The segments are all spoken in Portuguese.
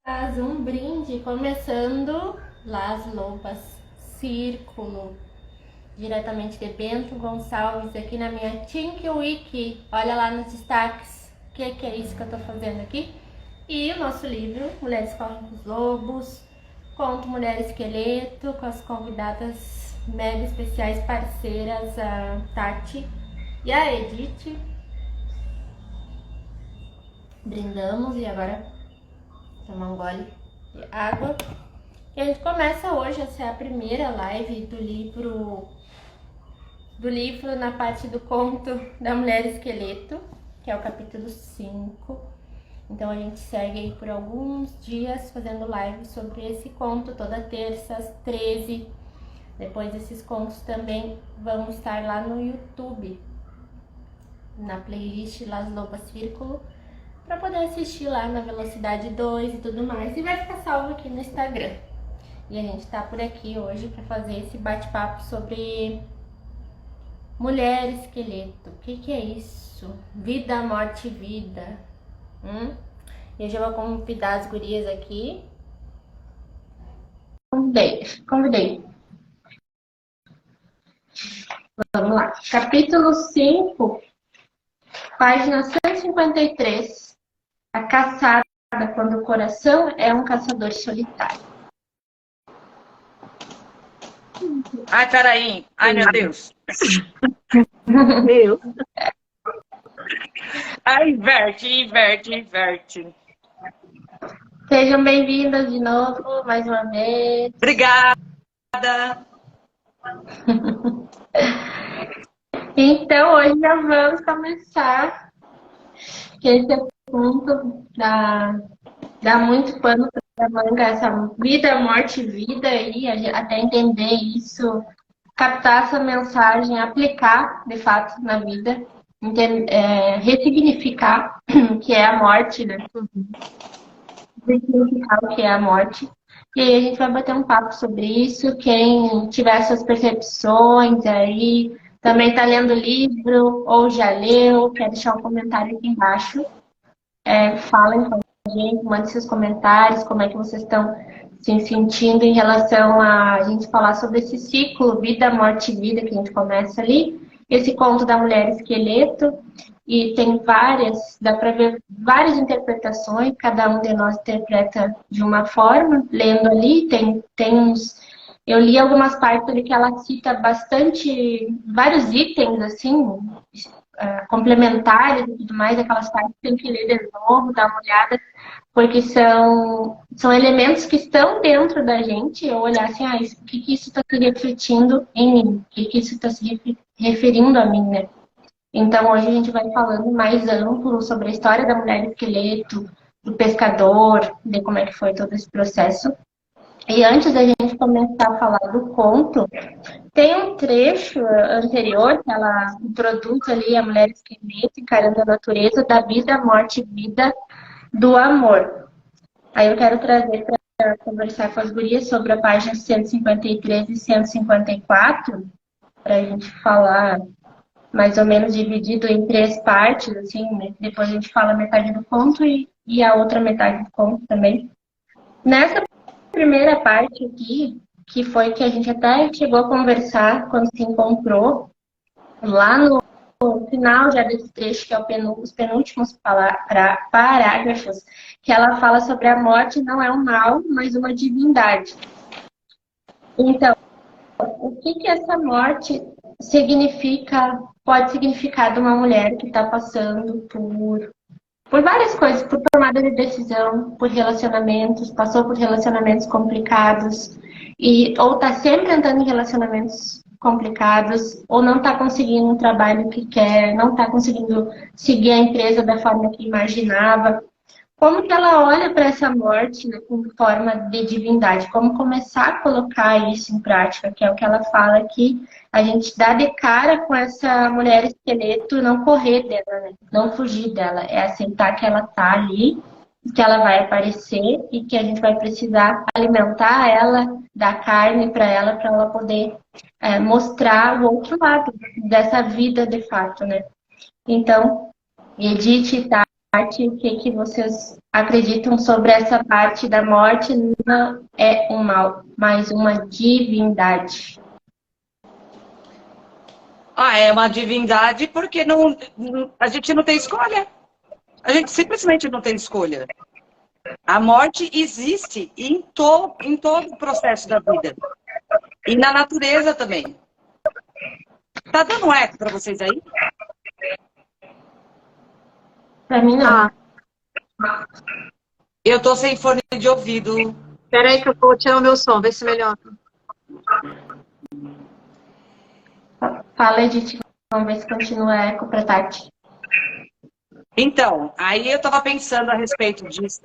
Faz um brinde, começando Las Lobas Círculo, diretamente de Bento Gonçalves, aqui na minha Think Wiki. Olha lá nos destaques o que é isso que eu tô fazendo aqui. E o nosso livro, Mulheres Correm com os Lobos, conto Mulher Esqueleto, com as convidadas mega especiais parceiras, a Tati e a Edith. Brindamos e agora tomar um gole de água. E a gente começa hoje, essa é a primeira live do livro na parte do conto da Mulher Esqueleto, que é o capítulo 5. Então a gente segue aí por alguns dias fazendo live sobre esse conto, toda terça às 13. Depois esses contos também vão estar lá no YouTube, na playlist Las Lobas Círculo, para poder assistir lá na velocidade 2 e tudo mais. E vai ficar salvo aqui no Instagram. E a gente tá por aqui hoje para fazer esse bate-papo sobre Mulher Esqueleto. O que é isso? Vida, morte e vida. Eu já vou convidar as gurias aqui. Convidei. Vamos lá. Capítulo 5, página 153. A caçada quando o coração é um caçador solitário. Ai, peraí. Ai, meu Deus. Meu. Ai, inverte. Sejam bem-vindas de novo, mais uma vez. Obrigada. Então, hoje já vamos começar, que esse assunto dá muito pano para manga, essa vida, morte e vida, e até entender isso, captar essa mensagem, aplicar, de fato, na vida, ressignificar o que é a morte, né? Ressignificar o que é a morte. E aí a gente vai bater um papo sobre isso. Quem tiver suas percepções aí, também está lendo o livro ou já leu, quer deixar um comentário aqui embaixo. Falem com a gente, mandem seus comentários, como é que vocês estão se sentindo em relação a gente falar sobre esse ciclo, vida, morte e vida, que a gente começa ali. Esse conto da Mulher Esqueleto, e tem dá para ver várias interpretações, cada um de nós interpreta de uma forma, lendo ali, tem uns... Eu li algumas partes ali que ela cita vários itens, assim, complementares e tudo mais, aquelas partes que tem que ler de novo, dar uma olhada, porque são elementos que estão dentro da gente, eu olhar assim, o que isso está se refletindo em mim, o que isso está se referindo a mim, né? Então, hoje a gente vai falando mais amplo sobre a história da mulher esqueleto, do pescador, de como é que foi todo esse processo. E antes da gente começar a falar do conto, tem um trecho anterior que ela introduz ali a mulher esqueleto encarando a natureza da vida, morte e vida do amor. Aí eu quero trazer para conversar com as gurias sobre a página 153 e 154, para a gente falar mais ou menos dividido em 3 partes, assim, né? Depois a gente fala metade do conto e a outra metade do conto também. Nessa primeira parte aqui, que foi que a gente até chegou a conversar quando se encontrou, lá no final já desse trecho, que é os penúltimos parágrafos, que ela fala sobre a morte não é um mal, mas uma divindade. Então, o que essa morte pode significar de uma mulher que está passando por várias coisas, por tomada de decisão, por relacionamentos, passou por relacionamentos complicados, ou está sempre entrando em relacionamentos complicados, ou não está conseguindo um trabalho que quer, não está conseguindo seguir a empresa da forma que imaginava. Como que ela olha para essa morte, né, com forma de divindade? Como começar a colocar isso em prática, que é o que ela fala aqui. A gente dá de cara com essa mulher esqueleto, não correr dela, né? Não fugir dela. É aceitar que ela tá ali, que ela vai aparecer e que a gente vai precisar alimentar ela, dar carne para ela poder mostrar o outro lado dessa vida de fato, né? Então, Edith, tá? o que vocês acreditam sobre essa parte da morte não é um mal, mas uma divindade. É uma divindade porque a gente não tem escolha. A gente simplesmente não tem escolha. A morte existe em todo o processo da vida. E na natureza também. Tá dando eco para vocês aí? Para mim, não. Eu tô sem fone de ouvido. Espera aí que eu vou tirar o meu som, ver se melhora. Fala, Edith. Vamos ver se continua eco para Tati. Então, aí eu estava pensando a respeito disso.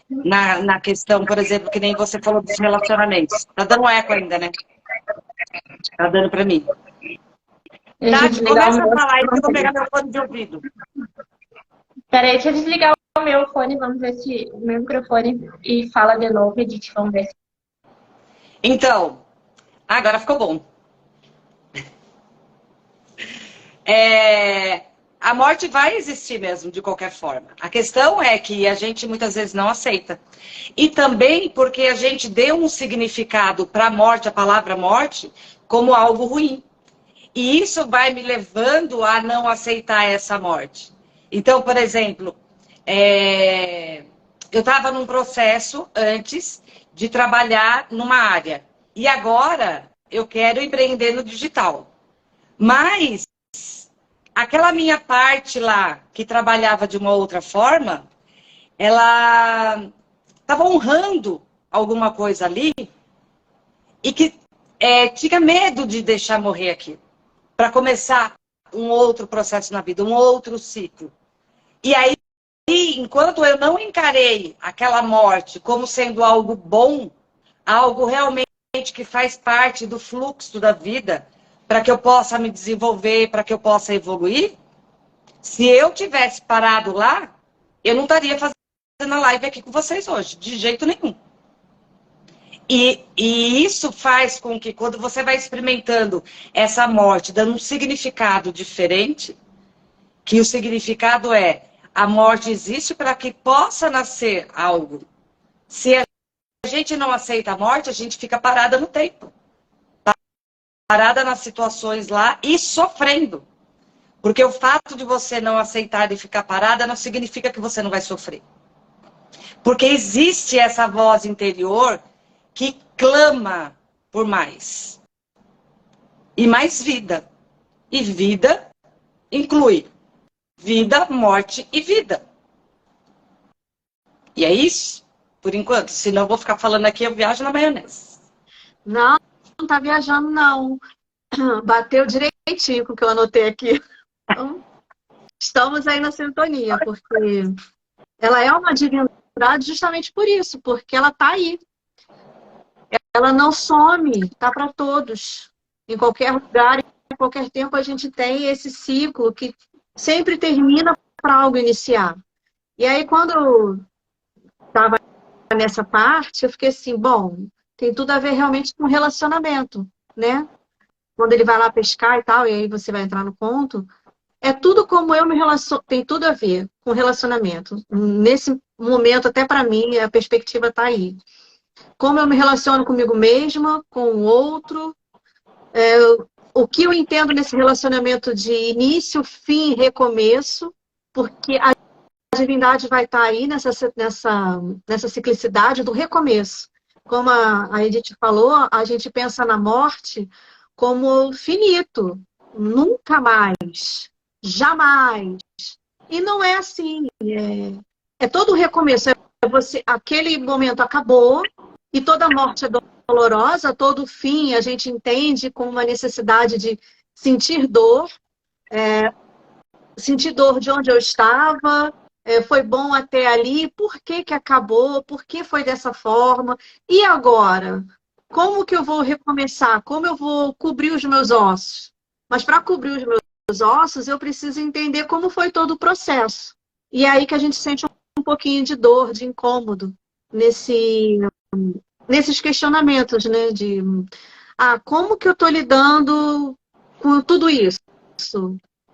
Na questão, por exemplo, que nem você falou dos relacionamentos. Tá dando eco ainda, né? Tá dando para mim. Tati, começa a falar aí que eu vou pegar meu fone de ouvido. Peraí, deixa eu desligar o meu fone, vamos ver se o meu microfone e fala de novo, Edith, vamos ver. Então, agora ficou bom. A morte vai existir mesmo, de qualquer forma. A questão é que a gente muitas vezes não aceita. E também porque a gente deu um significado para a morte, a palavra morte, como algo ruim. E isso vai me levando a não aceitar essa morte. Então, por exemplo, eu estava num processo antes de trabalhar numa área. E agora eu quero empreender no digital. Mas aquela minha parte lá, que trabalhava de uma outra forma, ela estava honrando alguma coisa ali e que tinha medo de deixar morrer aqui, para começar um outro processo na vida, um outro ciclo. E aí, enquanto eu não encarei aquela morte como sendo algo bom, algo realmente que faz parte do fluxo da vida, para que eu possa me desenvolver, para que eu possa evoluir, se eu tivesse parado lá, eu não estaria fazendo a live aqui com vocês hoje, de jeito nenhum. E isso faz com que, quando você vai experimentando essa morte, dando um significado diferente, que o significado é: a morte existe para que possa nascer algo. Se a gente não aceita a morte, a gente fica parada no tempo. Parada nas situações lá e sofrendo. Porque o fato de você não aceitar e ficar parada não significa que você não vai sofrer. Porque existe essa voz interior que clama por mais. E mais vida. E vida inclui vida, morte e vida. E é isso, por enquanto. Senão eu vou ficar falando aqui, eu viajo na maionese. Não tá viajando, não. Bateu direitinho com o que eu anotei aqui. Então, estamos aí na sintonia, porque ela é uma divindade justamente por isso, porque ela tá aí. Ela não some, tá para todos. Em qualquer lugar, em qualquer tempo, a gente tem esse ciclo que sempre termina para algo iniciar. E aí, quando eu estava nessa parte, eu fiquei assim, bom, tem tudo a ver realmente com relacionamento, né? Quando ele vai lá pescar e tal, e aí você vai entrar no ponto, é tudo como eu me relaciono, tem tudo a ver com relacionamento. Nesse momento, até para mim, a perspectiva está aí. Como eu me relaciono comigo mesma, com o outro, o que eu entendo nesse relacionamento de início, fim, recomeço, porque a divindade vai estar aí nessa ciclicidade do recomeço. Como a Edith falou, a gente pensa na morte como finito, nunca mais, jamais. E não é assim, é todo recomeço. Aquele momento acabou e toda morte é dolorosa, todo fim a gente entende como uma necessidade de sentir dor de onde eu estava, foi bom até ali, por que que acabou, por que foi dessa forma, e agora? Como que eu vou recomeçar? Como eu vou cobrir os meus ossos? Mas para cobrir os meus ossos, eu preciso entender como foi todo o processo. E é aí que a gente sente um pouquinho de dor, de incômodo, nesses questionamentos, né? Como que eu estou lidando com tudo isso?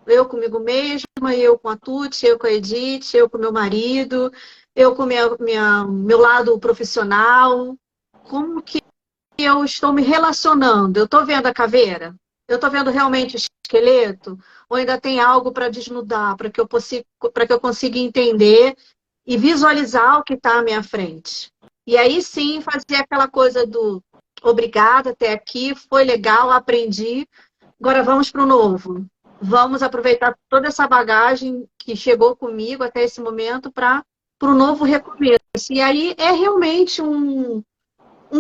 Eu comigo mesma, eu com a Tuti, eu com a Edith, eu com meu marido, eu com meu lado profissional. Como que eu estou me relacionando? Eu estou vendo a caveira? Eu estou vendo realmente o esqueleto? Ou ainda tem algo para desnudar, para que eu consiga entender e visualizar o que está à minha frente? E aí sim fazer aquela coisa do obrigada, até aqui, foi legal, aprendi, agora vamos para o novo. Vamos aproveitar toda essa bagagem que chegou comigo até esse momento para o novo recomeço. E aí é realmente um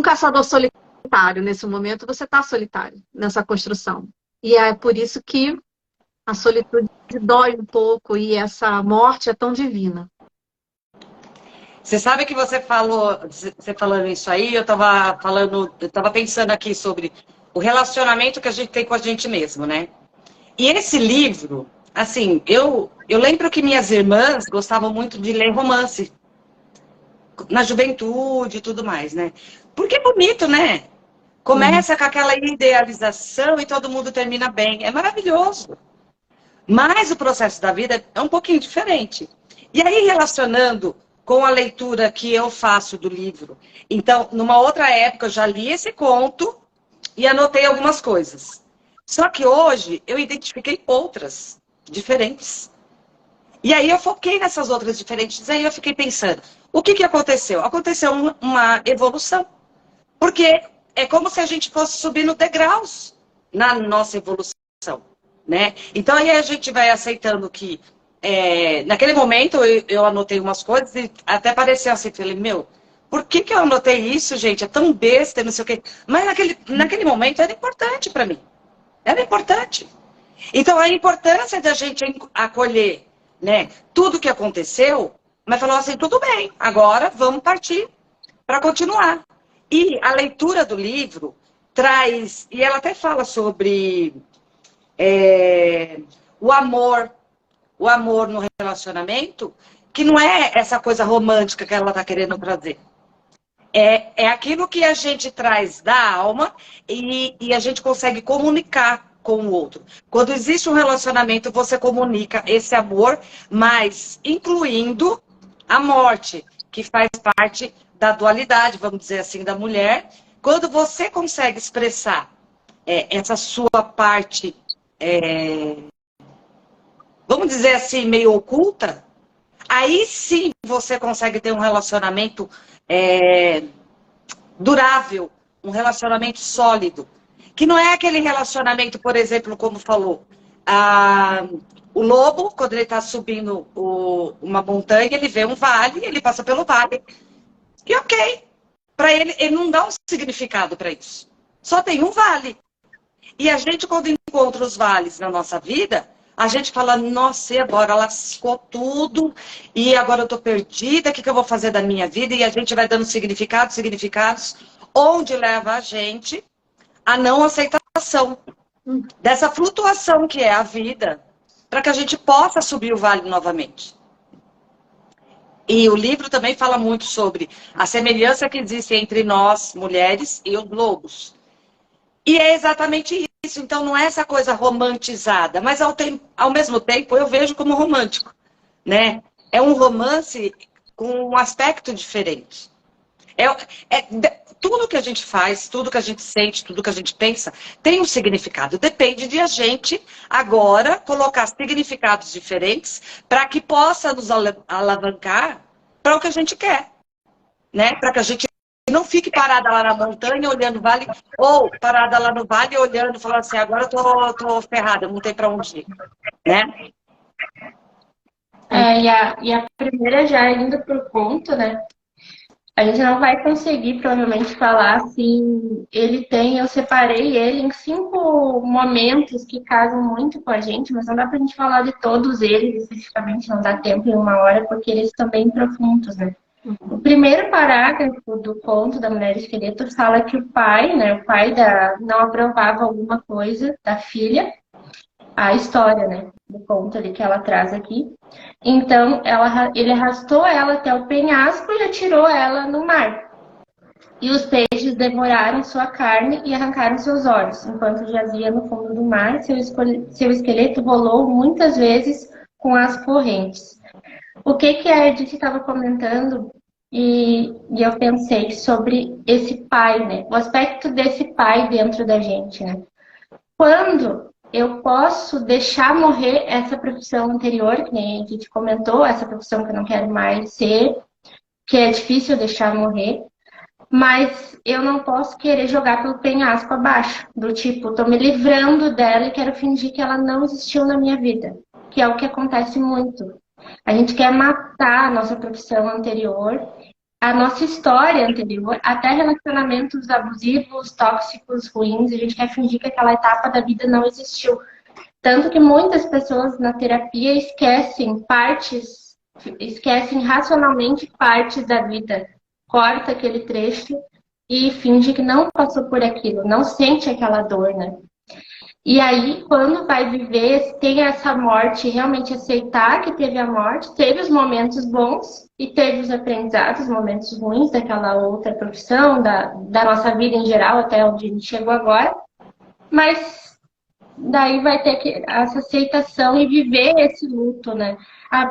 caçador solitário nesse momento, você está solitário nessa construção. E é por isso que a solitude dói um pouco e essa morte é tão divina. Você sabe que você falando isso aí, eu estava pensando aqui sobre o relacionamento que a gente tem com a gente mesmo, né? E esse livro, assim, eu lembro que minhas irmãs gostavam muito de ler romance na juventude e tudo mais, né? Porque é bonito, né? Começa com aquela idealização e todo mundo termina bem. É maravilhoso. Mas o processo da vida é um pouquinho diferente. E aí, relacionando com a leitura que eu faço do livro. Então, numa outra época, eu já li esse conto e anotei algumas coisas. Só que hoje, eu identifiquei outras diferentes. E aí, eu foquei nessas outras diferentes. Aí, eu fiquei pensando, o que aconteceu? Aconteceu uma evolução. Porque é como se a gente fosse subindo degraus na nossa evolução, né? Então, aí a gente vai aceitando que naquele momento eu anotei umas coisas e até pareceu assim, falei, meu, por que eu anotei isso, gente? É tão besta, não sei o quê. Mas naquele momento era importante para mim. Era importante. Então, a importância da gente acolher, né, tudo que aconteceu, mas falou assim, tudo bem, agora vamos partir para continuar. E a leitura do livro traz, e ela até fala sobre o amor no relacionamento, que não é essa coisa romântica que ela está querendo trazer. É aquilo que a gente traz da alma e a gente consegue comunicar com o outro. Quando existe um relacionamento, você comunica esse amor, mas incluindo a morte, que faz parte da dualidade, vamos dizer assim, da mulher. Quando você consegue expressar essa sua parte, vamos dizer assim, meio oculta, aí sim você consegue ter um relacionamento durável, um relacionamento sólido. Que não é aquele relacionamento, por exemplo, como falou, o lobo, quando ele está subindo uma montanha, ele vê um vale, ele passa pelo vale. E ok, para ele não dá um significado para isso. Só tem um vale. E a gente, quando encontra os vales na nossa vida, a gente fala, nossa, e agora lascou tudo, e agora eu estou perdida, o que eu vou fazer da minha vida? E a gente vai dando significados, onde leva a gente a não aceitação dessa flutuação que é a vida, para que a gente possa subir o vale novamente. E o livro também fala muito sobre a semelhança que existe entre nós, mulheres, e os lobos. E é exatamente isso. Então, não é essa coisa romantizada, mas ao mesmo tempo eu vejo como romântico, né? É um romance com um aspecto diferente. Tudo que a gente faz, tudo que a gente sente, tudo que a gente pensa, tem um significado. Depende de a gente, agora, colocar significados diferentes para que possa nos alavancar para o que a gente quer, né? Para que a gente não fique parada lá na montanha, olhando o vale, ou parada lá no vale, olhando, falando assim, agora eu tô ferrada, não tem para onde ir, né? E a primeira já indo pro ponto, né? A gente não vai conseguir, provavelmente, falar assim, eu separei ele em 5 momentos que casam muito com a gente, mas não dá pra gente falar de todos eles especificamente, não dá tempo em 1 hora, porque eles são bem profundos, né? O primeiro parágrafo do conto da Mulher Esqueleto fala que o pai não aprovava alguma coisa da filha, a história, né, do conto ali que ela traz aqui. Então, ele arrastou ela até o penhasco e atirou ela no mar. E os peixes devoraram sua carne e arrancaram seus olhos. Enquanto jazia no fundo do mar, seu esqueleto rolou muitas vezes com as correntes. O que a Edith estava comentando, e eu pensei sobre esse pai, né? O aspecto desse pai dentro da gente, né? Quando eu posso deixar morrer essa profissão anterior, que nem a Edith comentou, essa profissão que eu não quero mais ser, que é difícil deixar morrer, mas eu não posso querer jogar pelo penhasco abaixo, do tipo, tô me livrando dela e quero fingir que ela não existiu na minha vida, que é o que acontece muito. A gente quer matar a nossa profissão anterior, a nossa história anterior, até relacionamentos abusivos, tóxicos, ruins, a gente quer fingir que aquela etapa da vida não existiu. Tanto que muitas pessoas na terapia esquecem racionalmente partes da vida, corta aquele trecho e finge que não passou por aquilo, não sente aquela dor, né? E aí, quando vai viver, tem essa morte, realmente aceitar que teve a morte, teve os momentos bons e teve os aprendizados, os momentos ruins daquela outra profissão, da nossa vida em geral, até onde a gente chegou agora. Mas daí vai ter essa aceitação e viver esse luto, né?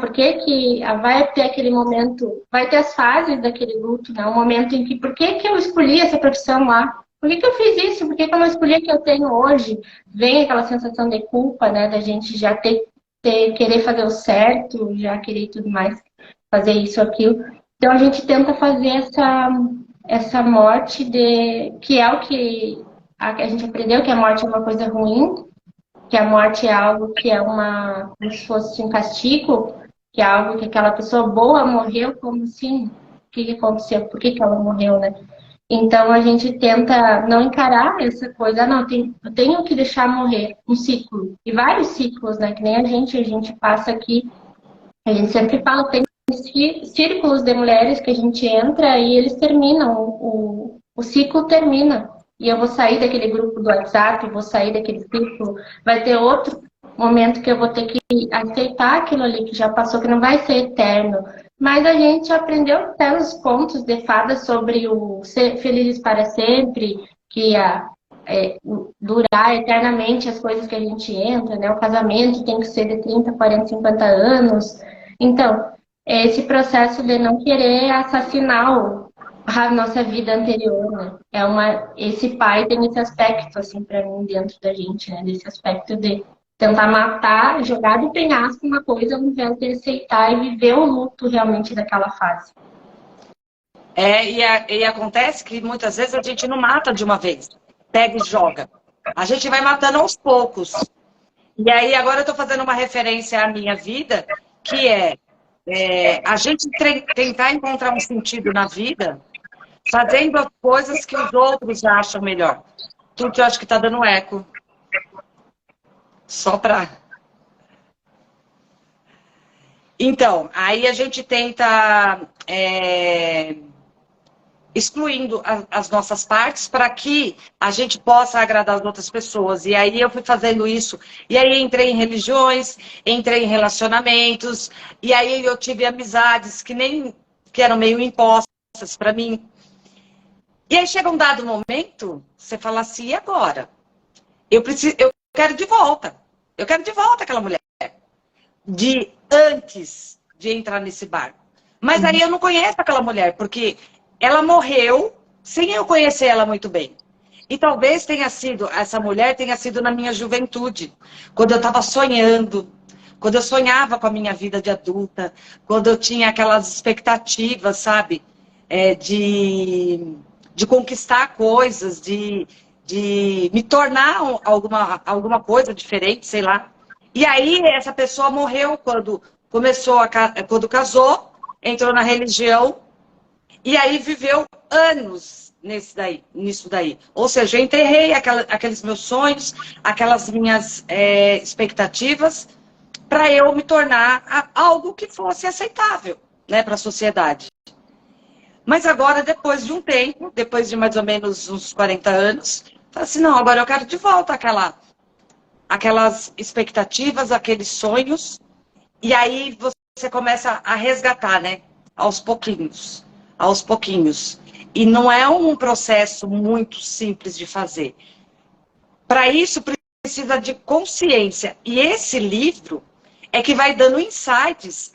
Por que vai ter aquele momento, vai ter as fases daquele luto, né? O momento em que, por que eu escolhi essa profissão lá? Por que eu fiz isso? Por que eu não escolhi a que eu tenho hoje? Vem aquela sensação de culpa, né? Da gente já querer fazer o certo, já querer tudo mais, fazer isso, aquilo. Então a gente tenta fazer essa morte que é o que a gente aprendeu, que a morte é uma coisa ruim, que a morte é algo que é como se fosse um castigo, que é algo que aquela pessoa boa morreu, como assim? O que aconteceu? Por que ela morreu, né? Então a gente tenta não encarar essa coisa, não, eu tenho que deixar morrer um ciclo, e vários ciclos, né? Que nem a gente passa aqui, a gente sempre fala, tem círculos de mulheres que a gente entra e eles terminam, o ciclo termina. E eu vou sair daquele grupo do WhatsApp, vou sair daquele ciclo, vai ter outro momento que eu vou ter que aceitar aquilo ali que já passou, que não vai ser eterno. Mas a gente aprendeu até os contos de fadas sobre o ser felizes para sempre, que ia durar eternamente as coisas que a gente entra, né? O casamento tem que ser de 30, 40, 50 anos. Então, esse processo de não querer assassinar a nossa vida anterior, né? Esse pai tem esse aspecto, assim, para mim, dentro da gente, né? Desse aspecto de tentar matar, jogar do penhasco uma coisa, ao invés de aceitar e viver o luto realmente daquela fase. E acontece que muitas vezes a gente não mata de uma vez, pega e joga. A gente vai matando aos poucos. E aí agora eu estou fazendo uma referência à minha vida, que a gente tentar encontrar um sentido na vida, fazendo as coisas que os outros acham melhor. Tudo que eu acho que está dando eco. Só para... Então, aí a gente tenta excluindo as nossas partes para que a gente possa agradar as outras pessoas. E aí eu fui fazendo isso. E aí entrei em religiões, entrei em relacionamentos, e aí eu tive amizades que eram meio impostas para mim. E aí chega um dado momento, você fala assim, e agora? Eu quero de volta. Eu quero de volta aquela mulher. Antes de entrar nesse barco. Mas aí eu não conheço aquela mulher, porque ela morreu sem eu conhecer ela muito bem. E talvez essa mulher tenha sido na minha juventude, quando eu estava sonhando, quando eu sonhava com a minha vida de adulta, quando eu tinha aquelas expectativas, sabe? De conquistar coisas, de me tornar alguma coisa diferente, sei lá. E aí essa pessoa morreu quando casou, entrou na religião, e aí viveu anos nisso daí. Ou seja, eu enterrei aqueles meus sonhos, aquelas minhas expectativas, para eu me tornar algo que fosse aceitável, né, para a sociedade. Mas agora, depois de um tempo, depois de mais ou menos uns 40 anos, falei assim, não, agora eu quero de volta aquelas expectativas, aqueles sonhos, e aí você começa a resgatar, né? Aos pouquinhos. E não é um processo muito simples de fazer. Para isso, precisa de consciência. E esse livro é que vai dando insights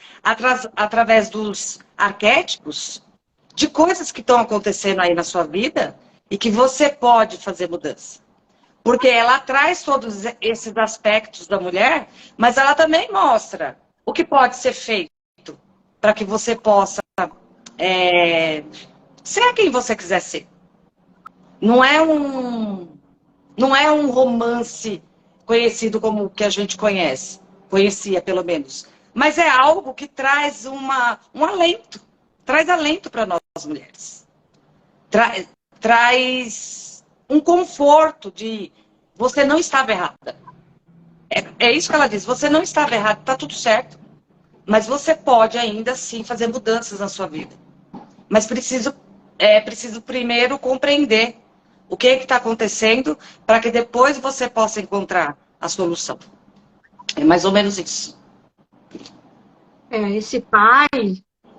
através dos arquétipos de coisas que estão acontecendo aí na sua vida e que você pode fazer mudança. Porque ela traz todos esses aspectos da mulher, mas ela também mostra o que pode ser feito para que você possa ser quem você quiser ser. Não é um romance conhecido como o que a gente conhecia pelo menos, mas é algo que traz um alento, traz alento para nós mulheres. Traz um conforto de você não estava errada. É isso que ela diz, você não estava errada, está tudo certo. Mas você pode ainda assim fazer mudanças na sua vida. Mas preciso primeiro compreender o que está acontecendo para que depois você possa encontrar a solução. É mais ou menos isso. Esse pai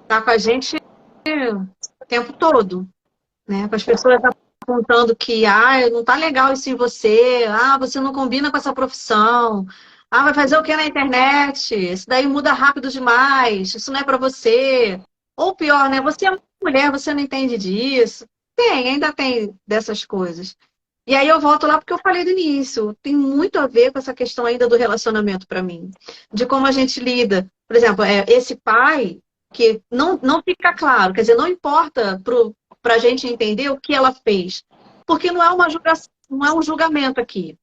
está com a gente o tempo todo, né? Com as pessoas apontando que não tá legal isso em você, você não combina com essa profissão, vai fazer o que na internet? Isso daí muda rápido demais, isso não é para você. Ou pior, né? Você é mulher, você não entende disso. Ainda tem dessas coisas. E aí eu volto lá porque eu falei do início. Tem muito a ver com essa questão ainda do relacionamento para mim. De como a gente lida. Por exemplo, esse pai que não fica claro. Quer dizer, não importa para a gente entender o que ela fez. Porque não é não é um julgamento aqui.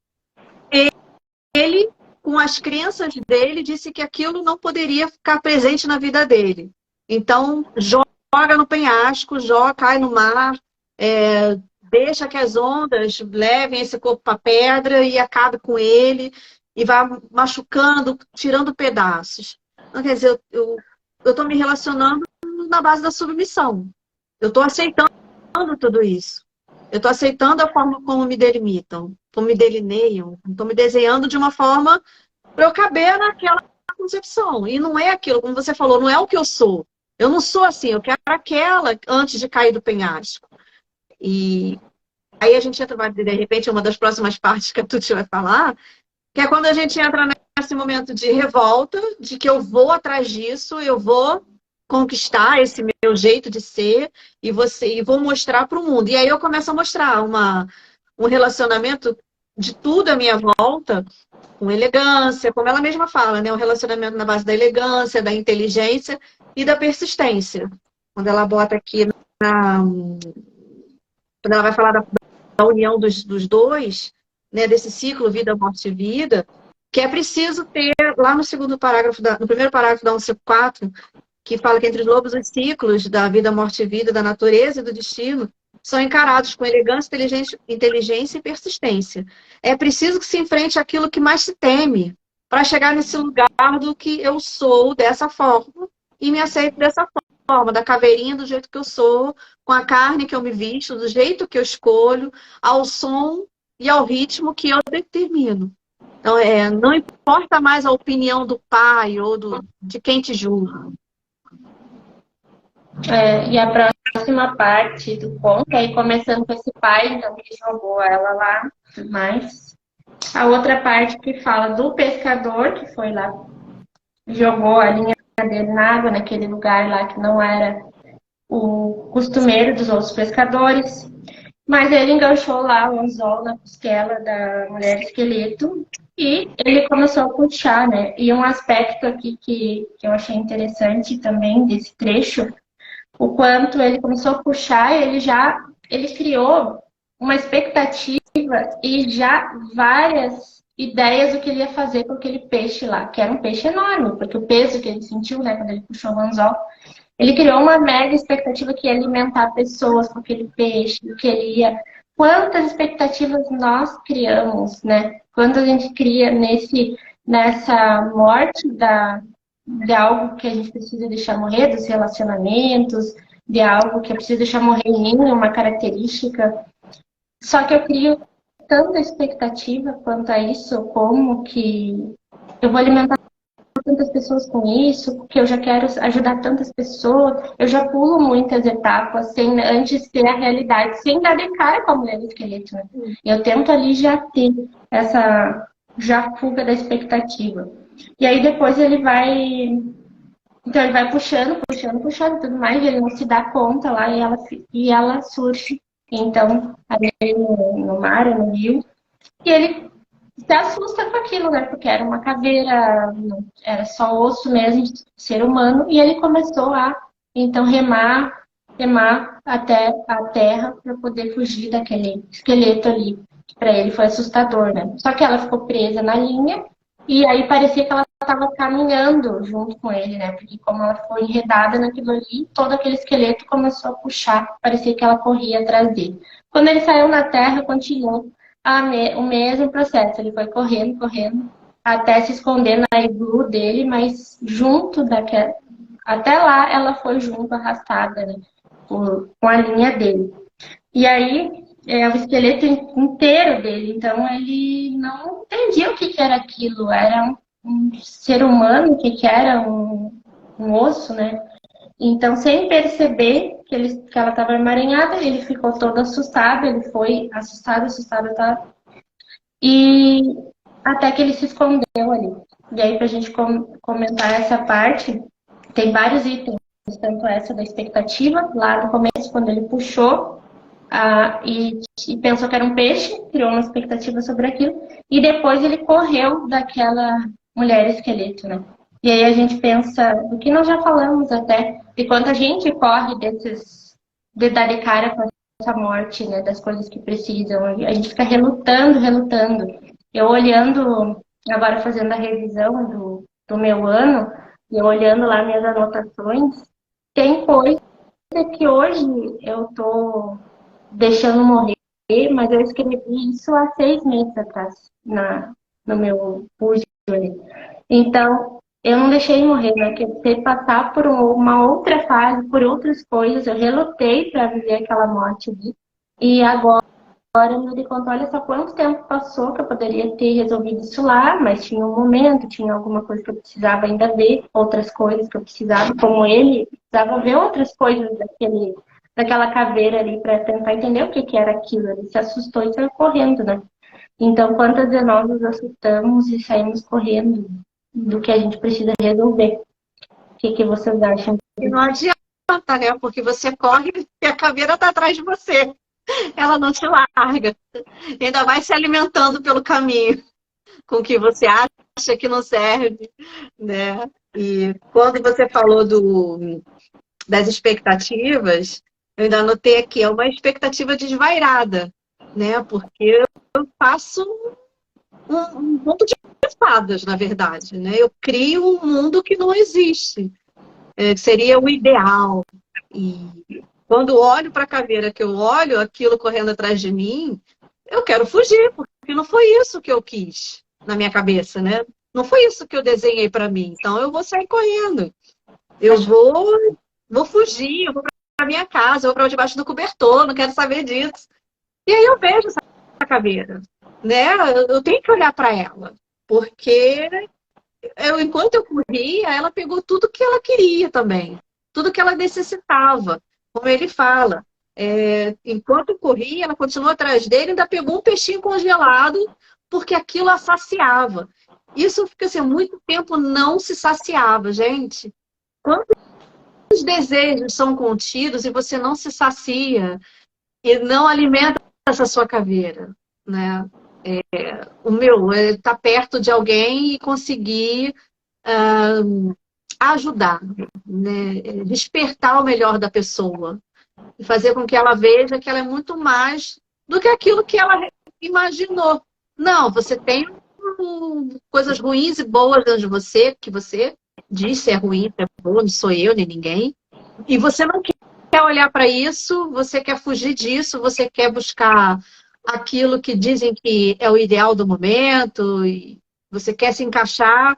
Ele, com as crenças dele, disse que aquilo não poderia ficar presente na vida dele. Então, joga no penhasco, cai no mar, deixa que as ondas levem esse corpo para a pedra e acabe com ele, e vá machucando, tirando pedaços. Então, quer dizer, eu estou me relacionando na base da submissão. Eu estou aceitando tudo isso. Eu estou aceitando a forma como me delimitam, como me delineiam, estou me desenhando de uma forma para eu caber naquela concepção. E não é aquilo, como você falou, não é o que eu sou. Eu não sou assim, eu quero aquela antes de cair do penhasco. E aí a gente entra, de repente, uma das próximas partes que a Tuti vai falar, que é quando a gente entra nesse momento de revolta, de que eu vou atrás disso, eu vou conquistar esse meu jeito de ser e vou mostrar para o mundo. E aí eu começo a mostrar um relacionamento de tudo à minha volta, com elegância, como ela mesma fala, né? Um relacionamento na base da elegância, da inteligência e da persistência. Quando ela bota aqui quando ela vai falar da união dos dois, né, desse ciclo vida, morte e vida, que é preciso ter, lá no primeiro parágrafo da 154, que fala que entre os lobos os ciclos da vida, morte e vida, da natureza e do destino, são encarados com elegância, inteligência e persistência. É preciso que se enfrente aquilo que mais se teme, para chegar nesse lugar do que eu sou dessa forma e me aceito dessa forma, da caveirinha do jeito que eu sou, com a carne que eu me visto, do jeito que eu escolho, ao som e ao ritmo que eu determino. Então, não importa mais a opinião do pai ou de quem te julga. E a próxima parte do conto, aí começando com esse pai, então, que jogou ela lá, mas a outra parte que fala do pescador, que foi lá, jogou a linha dele na água, naquele lugar lá que não era o costumeiro dos outros pescadores, mas ele enganchou lá o anzol na costela da mulher esqueleto e ele começou a puxar, né? E um aspecto aqui que eu achei interessante também desse trecho, o quanto ele começou a puxar, ele criou uma expectativa e já várias ideias do que ele ia fazer com aquele peixe lá, que era um peixe enorme, porque o peso que ele sentiu, né, quando ele puxou o anzol, ele criou uma mega expectativa que ia alimentar pessoas com aquele peixe, que ele ia... Quantas expectativas nós criamos, né? Quando a gente cria nessa morte de algo que a gente precisa deixar morrer, dos relacionamentos, de algo que eu preciso deixar morrer em mim, uma característica. Só que eu crio tanta expectativa quanto a isso, como que eu vou alimentar tantas pessoas com isso, porque eu já quero ajudar tantas pessoas. Eu já pulo muitas etapas sem antes ter a realidade, sem dar de cara com a mulher do esqueleto, né? Eu tento ali já ter essa já fuga da expectativa. E aí depois ele vai. Então ele vai puxando, puxando, puxando e tudo mais, e ele não se dá conta lá e ela surge. Então, ali no mar, no rio, e ele se assusta com aquilo, né? Porque era uma caveira, era só osso mesmo, de ser humano, e ele começou a, então, remar até a terra para poder fugir daquele esqueleto ali. Para ele foi assustador, né? Só que ela ficou presa na linha, e aí parecia que ela estava caminhando junto com ele, né? Porque como ela foi enredada naquilo ali, todo aquele esqueleto começou a puxar, parecia que ela corria atrás dele. Quando ele saiu na terra, continuou o mesmo processo. Ele foi correndo, correndo, até se esconder na iglu dele, mas junto daquela. Até lá ela foi junto, arrastada, né? Com a linha dele. E aí o esqueleto inteiro dele, então ele não entendia o que era aquilo. Era um ser humano, o que era um osso, né? Então, sem perceber que ela estava emaranhada, ele ficou todo assustado, ele foi assustado, tá? E até que ele se escondeu ali. E aí, pra gente comentar essa parte, tem vários itens, tanto essa da expectativa, lá no começo, quando ele puxou e pensou que era um peixe, criou uma expectativa sobre aquilo, e depois ele correu daquela mulher esqueleto, né? E aí a gente pensa, do que nós já falamos até, de quanto a gente corre de dar de cara com essa morte, né, das coisas que precisam. A gente fica relutando, relutando. Eu olhando, agora fazendo a revisão do meu ano, e eu olhando lá minhas anotações, tem coisa que hoje eu tô deixando morrer, mas eu escrevi isso há 6 meses atrás, no meu curso ali. Então, eu não deixei morrer, né? Que eu sei passar por uma outra fase, por outras coisas. Eu relutei para viver aquela morte ali. E agora eu me dei conta, olha só quanto tempo passou que eu poderia ter resolvido isso lá, mas tinha um momento, tinha alguma coisa que eu precisava ainda ver, outras coisas que eu precisava, como ele, precisava ver outras coisas daquela caveira ali para tentar entender o que era aquilo. Ele se assustou e saiu correndo, né? Então, quantas de nós nos assustamos e saímos correndo do que a gente precisa resolver? O que vocês acham? E não adianta, né? Porque você corre e a caveira está atrás de você. Ela não te larga. Ainda vai se alimentando pelo caminho com o que você acha que não serve, né? E quando você falou das expectativas, eu ainda anotei aqui, é uma expectativa desvairada, né? Porque eu faço um conto de fadas, na verdade, né? Eu crio um mundo que não existe. Seria o ideal. E quando olho para a caveira, que eu olho aquilo correndo atrás de mim, eu quero fugir, porque não foi isso que eu quis na minha cabeça, né? Não foi isso que eu desenhei para mim. Então eu vou sair correndo. Eu vou fugir, eu vou para minha casa, eu vou para debaixo do cobertor, não quero saber disso. E aí eu vejo essa caveira, né? Eu tenho que olhar para ela, porque enquanto eu corria, ela pegou tudo que ela queria também, tudo que ela necessitava. Como ele fala, enquanto eu corria, ela continuou atrás dele, ainda pegou um peixinho congelado, porque aquilo a saciava. Isso fica assim, muito tempo não se saciava, gente. Quantos desejos são contidos e você não se sacia e não alimenta essa sua caveira, né? O meu é estar perto de alguém e conseguir ajudar, né? Despertar o melhor da pessoa e fazer com que ela veja que ela é muito mais do que aquilo que ela imaginou. Não, você tem coisas ruins e boas dentro de você, que você diz se é ruim, se é boa, não sou eu nem ninguém. E você não quer olhar para isso, você quer fugir disso, você quer buscar aquilo que dizem que é o ideal do momento, e você quer se encaixar,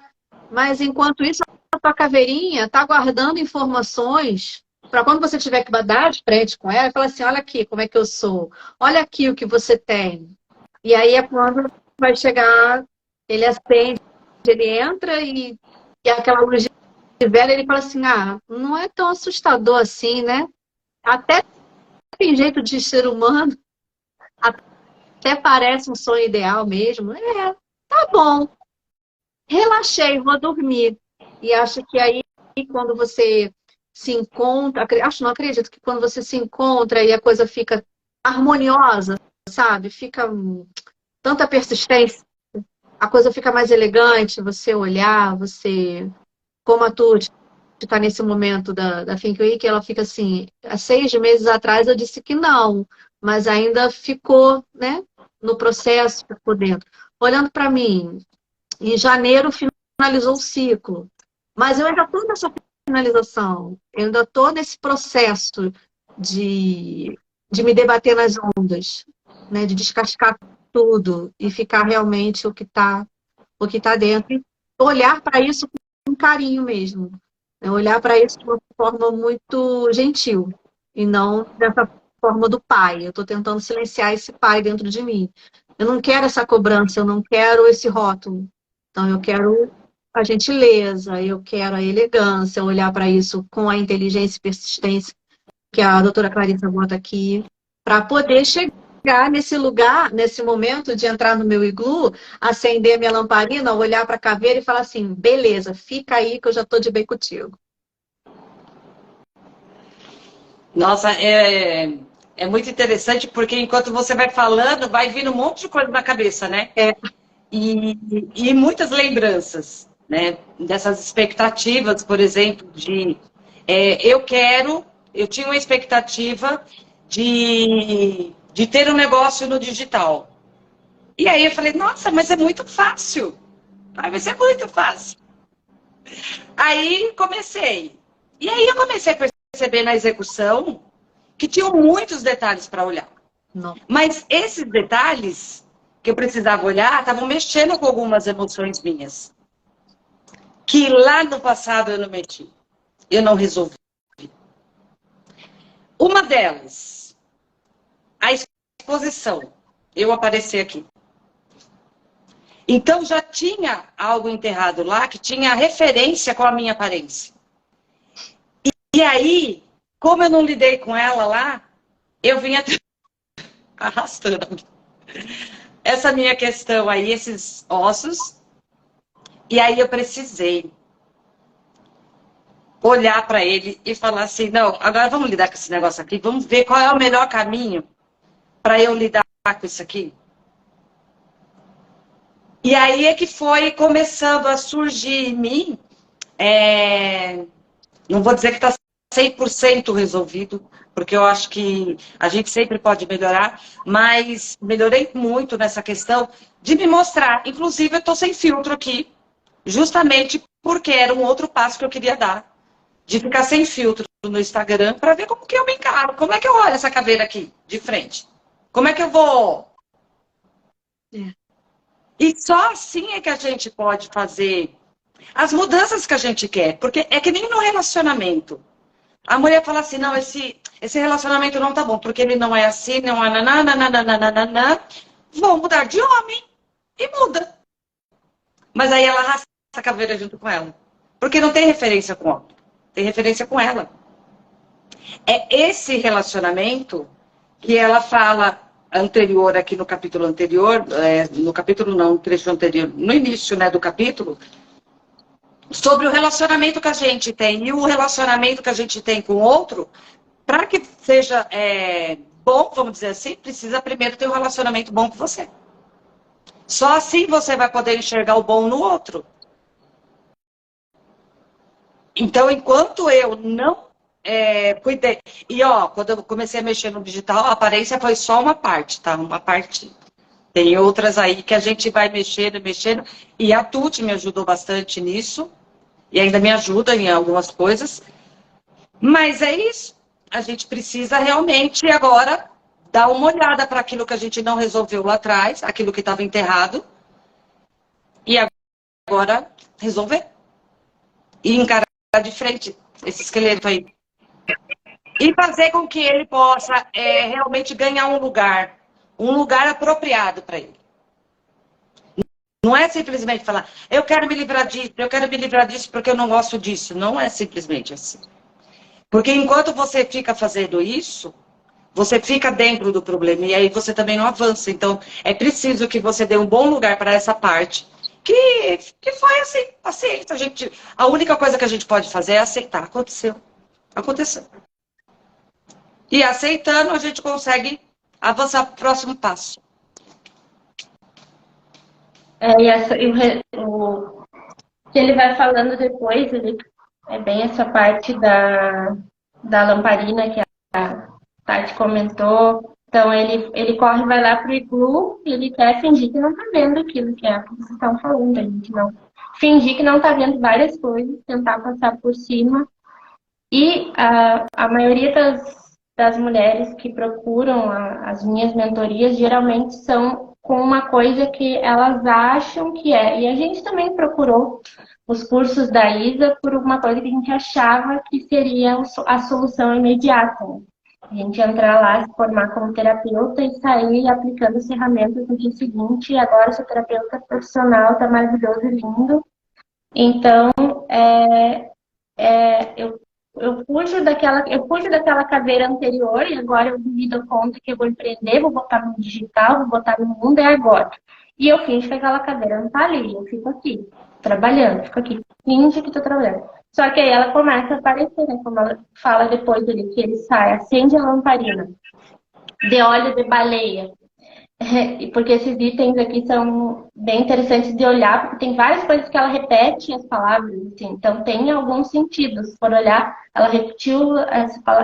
mas enquanto isso, a tua caveirinha está guardando informações para quando você tiver que dar de frente com ela, falar assim, olha aqui como é que eu sou, olha aqui o que você tem. E aí é quando vai chegar, ele acende, ele entra e e aquela luz de vela, ele fala assim, não é tão assustador assim, né? Até tem jeito de ser humano, até parece um sonho ideal mesmo. Tá bom, relaxei, vou dormir. E acho que aí, quando você se encontra, acho, não acredito que quando você se encontra e a coisa fica harmoniosa, sabe? Fica tanta persistência, a coisa fica mais elegante, você olhar, você... Como a Tuti está nesse momento da Think Week, ela fica assim, há 6 meses atrás eu disse que não, mas ainda ficou, né, no processo, ficou dentro. Olhando para mim, em janeiro finalizou o ciclo, mas eu ainda estou nessa finalização, eu ainda estou nesse processo de me debater nas ondas, né, de descascar tudo e ficar realmente o que tá dentro, e olhar para isso com carinho mesmo. É olhar para isso de uma forma muito gentil e não dessa forma do pai. Eu estou tentando silenciar esse pai dentro de mim. Eu não quero essa cobrança, eu não quero esse rótulo. Então, eu quero a gentileza, eu quero a elegância, olhar para isso com a inteligência e persistência que a doutora Clarissa bota aqui, para poder chegar nesse lugar, nesse momento de entrar no meu iglu, acender minha lamparina, olhar para a caveira e falar assim, beleza, fica aí que eu já estou de bem contigo. Nossa, é muito interessante porque enquanto você vai falando, vai vindo um monte de coisa na cabeça, né? E muitas lembranças, né? Dessas expectativas, por exemplo, eu tinha uma expectativa de ter um negócio no digital. E aí eu falei, nossa, mas é muito fácil. Vai ser muito fácil. Aí comecei. E aí eu comecei a perceber na execução que tinham muitos detalhes para olhar. Não. Mas esses detalhes que eu precisava olhar estavam mexendo com algumas emoções minhas. Que lá no passado eu não mexi. Eu não resolvi. Uma delas, a exposição. Eu apareci aqui. Então já tinha algo enterrado lá que tinha referência com a minha aparência. E aí, como eu não lidei com ela lá, eu vinha arrastando essa minha questão aí, esses ossos. E aí eu precisei olhar para ele e falar assim, não, agora vamos lidar com esse negócio aqui, vamos ver qual é o melhor caminho para eu lidar com isso aqui. E aí é que foi começando a surgir em mim, não vou dizer que está 100% resolvido, porque eu acho que a gente sempre pode melhorar, mas melhorei muito nessa questão de me mostrar. Inclusive, eu estou sem filtro aqui, justamente porque era um outro passo que eu queria dar, de ficar sem filtro no Instagram, para ver como que eu me encaro, como é que eu olho essa caveira aqui, de frente. Como é que eu vou... E só assim é que a gente pode fazer as mudanças que a gente quer. Porque é que nem no relacionamento. A mulher fala assim, não, esse relacionamento não tá bom, porque ele não é assim, não é nananana. Vou mudar de homem. E muda. Mas aí ela arrasta a caveira junto com ela. Porque não tem referência com o homem. Tem referência com ela. É esse relacionamento que ela fala... anterior, aqui no capítulo anterior, no capítulo não, no trecho anterior, no início, né, do capítulo, sobre o relacionamento que a gente tem. E o relacionamento que a gente tem com o outro, para que seja bom, vamos dizer assim, precisa primeiro ter um relacionamento bom com você. Só assim você vai poder enxergar o bom no outro. Então, enquanto eu não cuidei. E, quando eu comecei a mexer no digital, a aparência foi só uma parte, tá? Uma parte. Tem outras aí que a gente vai mexendo. E a Tuti me ajudou bastante nisso. E ainda me ajuda em algumas coisas. Mas é isso. A gente precisa realmente agora dar uma olhada para aquilo que a gente não resolveu lá atrás, aquilo que estava enterrado. E agora resolver. E encarar de frente esse esqueleto aí. E fazer com que ele possa realmente ganhar um lugar apropriado para ele. Não é simplesmente falar, eu quero me livrar disso porque eu não gosto disso. Não é simplesmente assim. Porque enquanto você fica fazendo isso, você fica dentro do problema e aí você também não avança. Então, é preciso que você dê um bom lugar para essa parte. Que foi assim, aceita. A única coisa que a gente pode fazer é aceitar. Aconteceu. Aconteceu. E aceitando, a gente consegue avançar para o próximo passo. O que ele vai falando depois, é bem essa parte da lamparina que a Tati comentou. Então, ele corre, vai lá pro iglu e ele quer fingir que não tá vendo aquilo que vocês estão falando. A gente não. Fingir que não tá vendo várias coisas, tentar passar por cima. E a maioria das mulheres que procuram as minhas mentorias geralmente são com uma coisa que elas acham que é. E a gente também procurou os cursos da Isa por uma coisa que a gente achava que seria a solução imediata. A gente entrar lá, se formar como terapeuta e sair aplicando as ferramentas no dia seguinte. E agora sou terapeuta profissional, tá maravilhoso e lindo. Então, eu fujo daquela cadeira anterior e agora eu me dou conta que eu vou empreender, vou botar no digital, vou botar no mundo, é agora. E eu finjo que aquela cadeira não tá ali, eu fico aqui, trabalhando, fico aqui, finge que tô trabalhando. Só que aí ela começa a aparecer, né? Como ela fala depois dele, que ele sai, acende a lamparina, de óleo de baleia. Porque esses itens aqui são bem interessantes de olhar, porque tem várias coisas que ela repete as palavras, assim, então tem alguns sentidos. Se for olhar, ela repetiu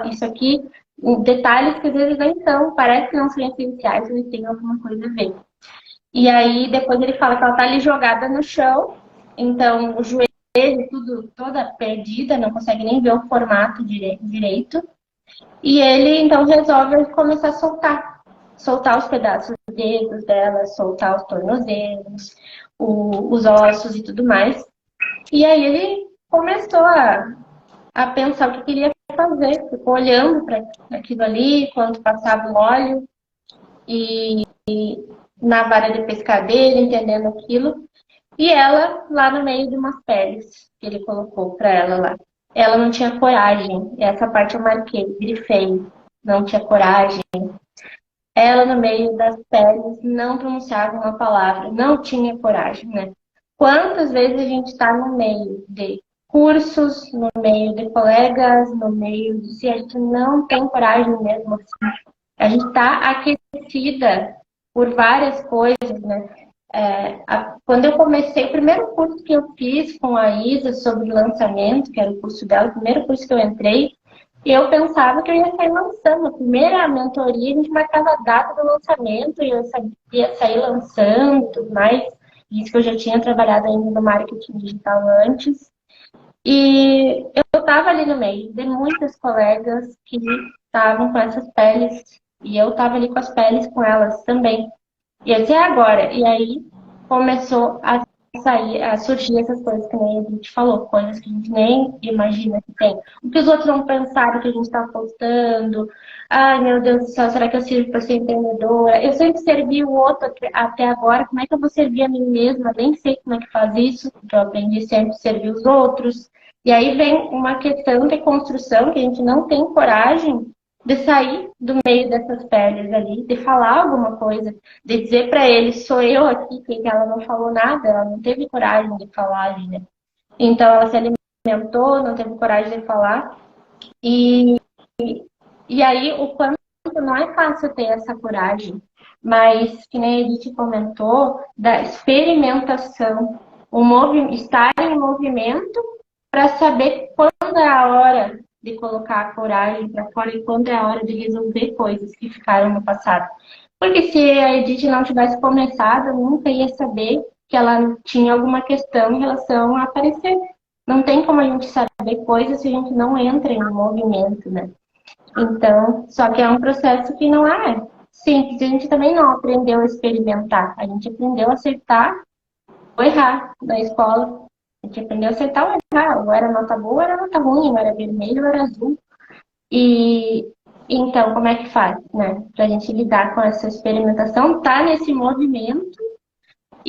isso aqui, detalhes que às vezes nem são, parece que não são essenciais, mas tem alguma coisa a ver. E aí depois ele fala que ela tá ali jogada no chão, então o joelho, tudo, toda perdida, não consegue nem ver o formato direito. E ele então resolve começar a soltar os pedaços dos dedos dela, soltar os tornozelos, os ossos e tudo mais. E aí ele começou a pensar o que queria fazer, ficou olhando para aquilo ali, enquanto passava o óleo e na vara de pescar dele, entendendo aquilo. E ela lá no meio de umas peles que ele colocou para ela lá. Ela não tinha coragem, e essa parte eu marquei, grifei, não tinha coragem. Ela, no meio das peles, não pronunciava uma palavra, não tinha coragem, né? Quantas vezes a gente está no meio de cursos, no meio de colegas, no meio de se a gente não tem coragem mesmo assim. A gente está aquecida por várias coisas, né? Quando eu comecei, o primeiro curso que eu fiz com a Isa sobre lançamento, que era o curso dela, o primeiro curso que eu entrei, eu pensava que eu ia sair lançando. A primeira mentoria, a gente marcava a data do lançamento e eu ia sair lançando e tudo mais. Isso que eu já tinha trabalhado ainda no marketing digital antes. E eu estava ali no meio de muitas colegas que estavam com essas peles. E eu estava ali com as peles com elas também. E até agora. E aí começou a surgir essas coisas que nem a gente falou, coisas que a gente nem imagina que tem. O que os outros não pensaram que a gente está postando. Ai, meu Deus do céu, será que eu sirvo para ser empreendedora? Eu sempre servi o outro até agora, como é que eu vou servir a mim mesma? Nem sei como é que faz isso, porque eu aprendi sempre a servir os outros. E aí vem uma questão de construção que a gente não tem coragem de sair do meio dessas peles ali, de falar alguma coisa, de dizer para ele, sou eu aqui, que ela não falou nada, ela não teve coragem de falar ali, né? Então ela se alimentou, não teve coragem de falar. E aí o quanto não é fácil ter essa coragem, mas que nem a gente comentou, da experimentação, estar em movimento para saber quando é a hora de colocar a coragem para fora e quando é a hora de resolver coisas que ficaram no passado. Porque se a Edith não tivesse começado, eu nunca ia saber que ela tinha alguma questão em relação a aparecer. Não tem como a gente saber coisas se a gente não entra em movimento, né? Então, só que é um processo que não é simples. A gente também não aprendeu a experimentar. A gente aprendeu a acertar ou errar na escola. A gente aprendeu a acertar ou errar. Ou era nota boa, ou era nota ruim, ou era vermelho, ou era azul. E então, como é que faz, né? Pra gente lidar com essa experimentação, tá nesse movimento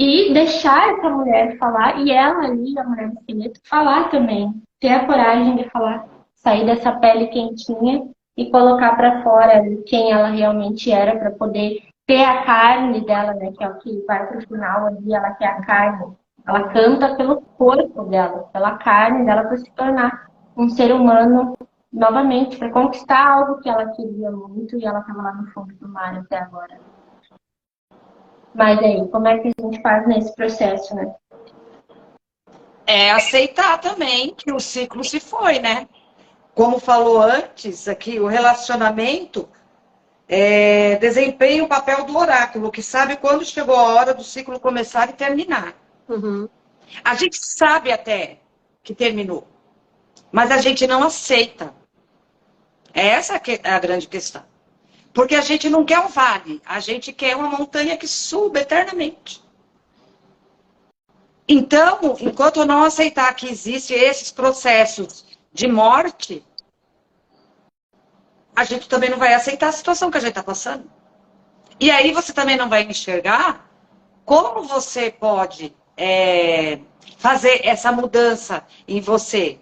E deixar essa mulher falar, e ela ali, a mulher do esqueleto, falar também. Ter a coragem de falar, sair dessa pele quentinha e colocar para fora quem ela realmente era, para poder ter a carne dela, né? Que é o que vai pro final ali, ela quer a carne. Ela canta pelo corpo dela, pela carne dela, para se tornar um ser humano novamente, para conquistar algo que ela queria muito e ela estava lá no fundo do mar até agora. Mas aí, como é que a gente faz nesse processo, né? É aceitar também que o ciclo se foi, né? Como falou antes aqui, o relacionamento desempenha o papel do oráculo, que sabe quando chegou a hora do ciclo começar e terminar. Uhum. A gente sabe até que terminou, mas a gente não aceita. Essa que é a grande questão. Porque a gente não quer um vale, a gente quer uma montanha que suba eternamente. Então, enquanto eu não aceitar que existem esses processos de morte, a gente também não vai aceitar a situação que a gente está passando. E aí você também não vai enxergar como você pode fazer essa mudança em você.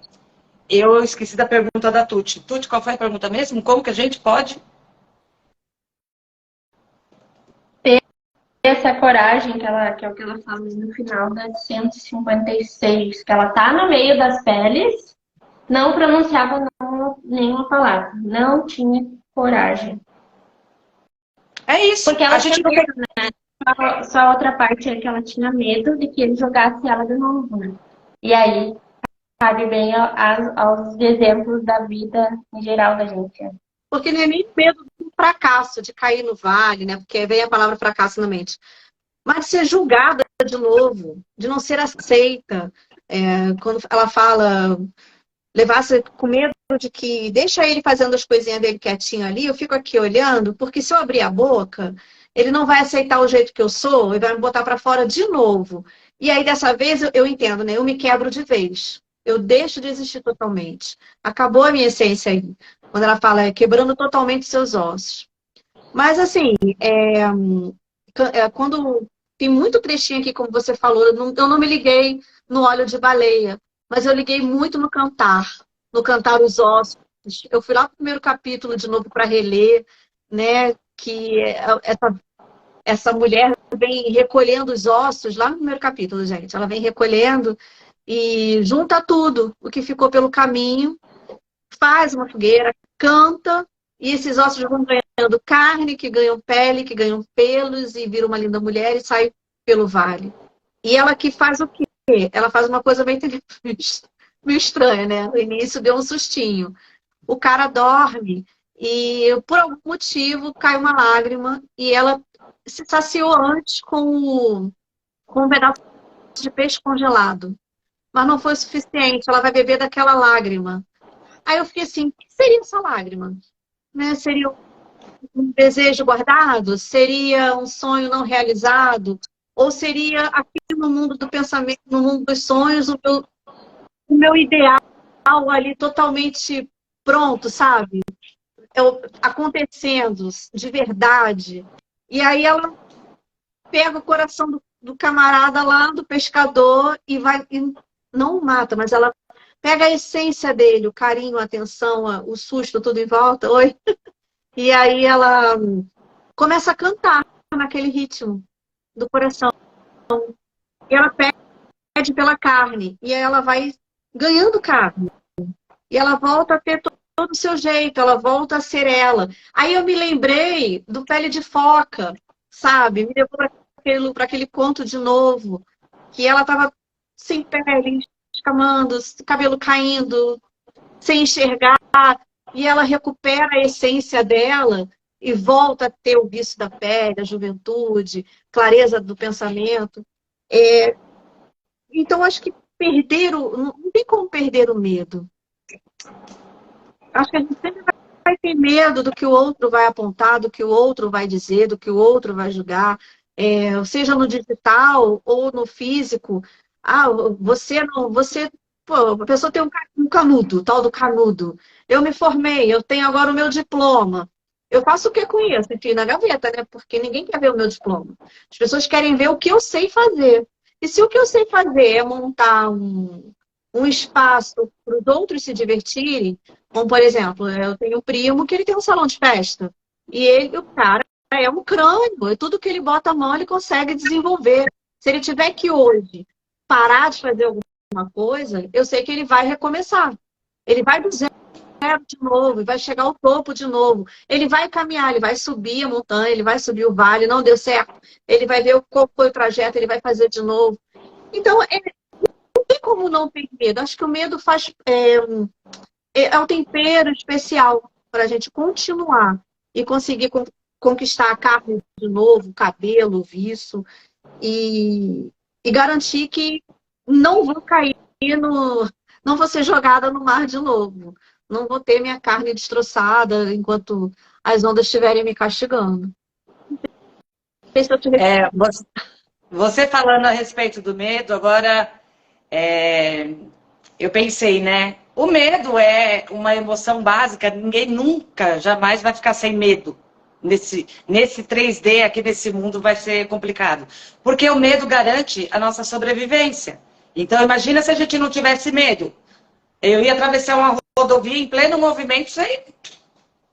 Eu esqueci da pergunta da Tuti. Tuti, qual foi a pergunta mesmo? Como que a gente pode... Essa coragem que é o que ela fala no final da 156, que ela tá no meio das peles, não pronunciava nenhuma palavra, não tinha coragem. É isso. Porque ela a gente tinha medo, né? Só a outra parte é que ela tinha medo de que ele jogasse ela de novo, né? E aí, cabe bem aos exemplos da vida em geral da gente. Porque não é nem medo do fracasso, de cair no vale, né? Porque vem a palavra fracasso na mente. Mas de ser julgada de novo, de não ser aceita. Quando ela fala, levasse com medo de que deixa ele fazendo as coisinhas dele quietinho ali, eu fico aqui olhando, porque se eu abrir a boca, ele não vai aceitar o jeito que eu sou e vai me botar para fora de novo. E aí, dessa vez, eu entendo, né? Eu me quebro de vez. Eu deixo de existir totalmente. Acabou a minha essência aí. Quando ela fala, quebrando totalmente seus ossos. Mas, assim, quando tem muito trechinho aqui, como você falou, eu não me liguei no óleo de baleia, mas eu liguei muito no cantar os ossos. Eu fui lá pro primeiro capítulo de novo para reler, né? Que essa mulher vem recolhendo os ossos, lá no primeiro capítulo, gente. Ela vem recolhendo e junta tudo, o que ficou pelo caminho, faz uma fogueira, canta, e esses ossos vão ganhando carne, que ganham pele, que ganham pelos, e vira uma linda mulher e sai pelo vale. E ela que faz o quê? Ela faz uma coisa bem meio estranha, né? No início deu um sustinho. O cara dorme e, por algum motivo, cai uma lágrima e ela se saciou antes com um pedaço de peixe congelado. Mas não foi o suficiente, ela vai beber daquela lágrima. Aí eu fiquei assim, o que seria essa lágrima? Né? Seria um desejo guardado? Seria um sonho não realizado? Ou seria aqui no mundo do pensamento, no mundo dos sonhos, o meu ideal ali totalmente pronto, sabe? Acontecendo de verdade. E aí ela pega o coração do camarada lá, do pescador, e vai... E não o mata, mas ela pega a essência dele, o carinho, a atenção, o susto, tudo em volta. Oi. E aí ela começa a cantar naquele ritmo do coração. E ela pede pela carne. E aí ela vai ganhando carne. E ela volta a ter todo o seu jeito, ela volta a ser ela. Aí eu me lembrei do Pele de Foca, sabe? Me levou para aquele conto de novo, que ela estava sem pele, escamando, cabelo caindo, sem enxergar, e ela recupera a essência dela e volta a ter o vício da pele, a juventude, clareza do pensamento. Então, acho que não tem como perder o medo. Acho que a gente sempre vai ter medo do que o outro vai apontar, do que o outro vai dizer, do que o outro vai julgar, seja no digital ou no físico. Ah, pô, a pessoa tem um canudo, tal do canudo. Eu me formei, eu tenho agora o meu diploma. Eu faço o que com isso? Enfim, na gaveta, né? Porque ninguém quer ver o meu diploma. As pessoas querem ver o que eu sei fazer. E se o que eu sei fazer é montar um espaço para os outros se divertirem, como, por exemplo, eu tenho um primo que ele tem um salão de festa. E ele, o cara, é um crânio. E tudo que ele bota a mão, ele consegue desenvolver. Se ele tiver que hoje parar de fazer alguma coisa, eu sei que ele vai recomeçar. Ele vai do zero de novo, vai chegar ao topo de novo. Ele vai caminhar, ele vai subir a montanha, ele vai subir o vale, não deu certo. Ele vai ver qual foi o trajeto, ele vai fazer de novo. Então, não tem como não ter medo. Acho que o medo é um tempero especial para a gente continuar e conseguir conquistar a carne de novo, o cabelo, o viço, e garantir que não vou cair não vou ser jogada no mar de novo. Não vou ter minha carne destroçada enquanto as ondas estiverem me castigando. Não sei se eu te Você falando a respeito do medo, agora eu pensei, né? O medo é uma emoção básica, ninguém nunca, jamais vai ficar sem medo. Nesse 3D aqui nesse mundo vai ser complicado. Porque o medo garante a nossa sobrevivência. Então imagina se a gente não tivesse medo. Eu ia atravessar uma rodovia em pleno movimento, sei,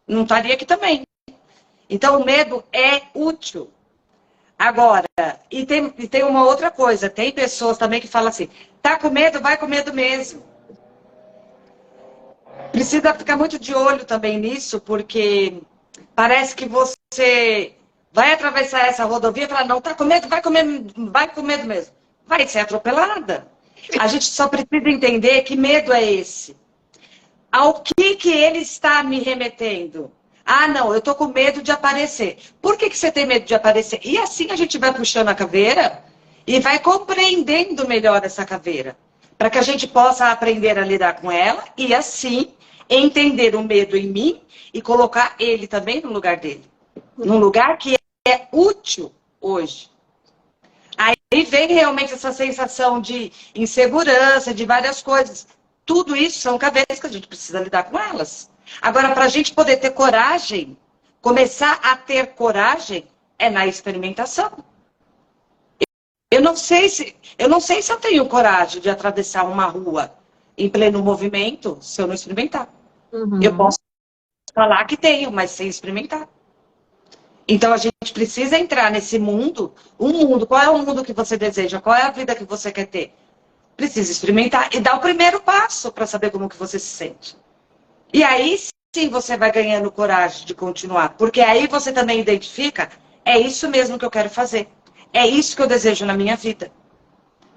não estaria aqui também. Então o medo é útil. Agora, e tem uma outra coisa, tem pessoas também que falam assim, tá com medo, vai com medo mesmo. Precisa ficar muito de olho também nisso, porque parece que você vai atravessar essa rodovia e fala, não, tá com medo, vai com medo mesmo. Vai ser atropelada. A gente só precisa entender que medo é esse. Ao que ele está me remetendo? Ah, não, eu tô com medo de aparecer. Por que você tem medo de aparecer? E assim a gente vai puxando a caveira e vai compreendendo melhor essa caveira. Para que a gente possa aprender a lidar com ela e assim entender o medo em mim e colocar ele também no lugar dele. Num lugar que é útil hoje. Aí vem realmente essa sensação de insegurança, de várias coisas. Tudo isso são caveiras que a gente precisa lidar com elas. Agora, para a gente poder ter coragem, começar a ter coragem, é na experimentação. Eu não sei se eu tenho coragem de atravessar uma rua em pleno movimento se eu não experimentar. Uhum. Eu posso falar que tenho, mas sem experimentar. Então, a gente precisa entrar nesse mundo. Qual é o mundo que você deseja? Qual é a vida que você quer ter? Precisa experimentar e dar o primeiro passo para saber como que você se sente. E aí, sim, você vai ganhando coragem de continuar. Porque aí você também identifica, é isso mesmo que eu quero fazer. É isso que eu desejo na minha vida.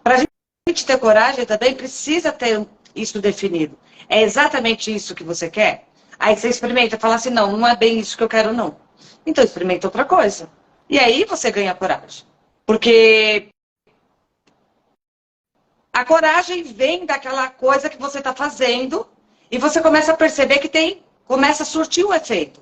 Para a gente ter coragem também, precisa ter isso definido. É exatamente isso que você quer? Aí você experimenta e fala assim, não é bem isso que eu quero, não. Então experimenta outra coisa. E aí você ganha coragem. Porque a coragem vem daquela coisa que você está fazendo e você começa a perceber que começa a surtir o efeito.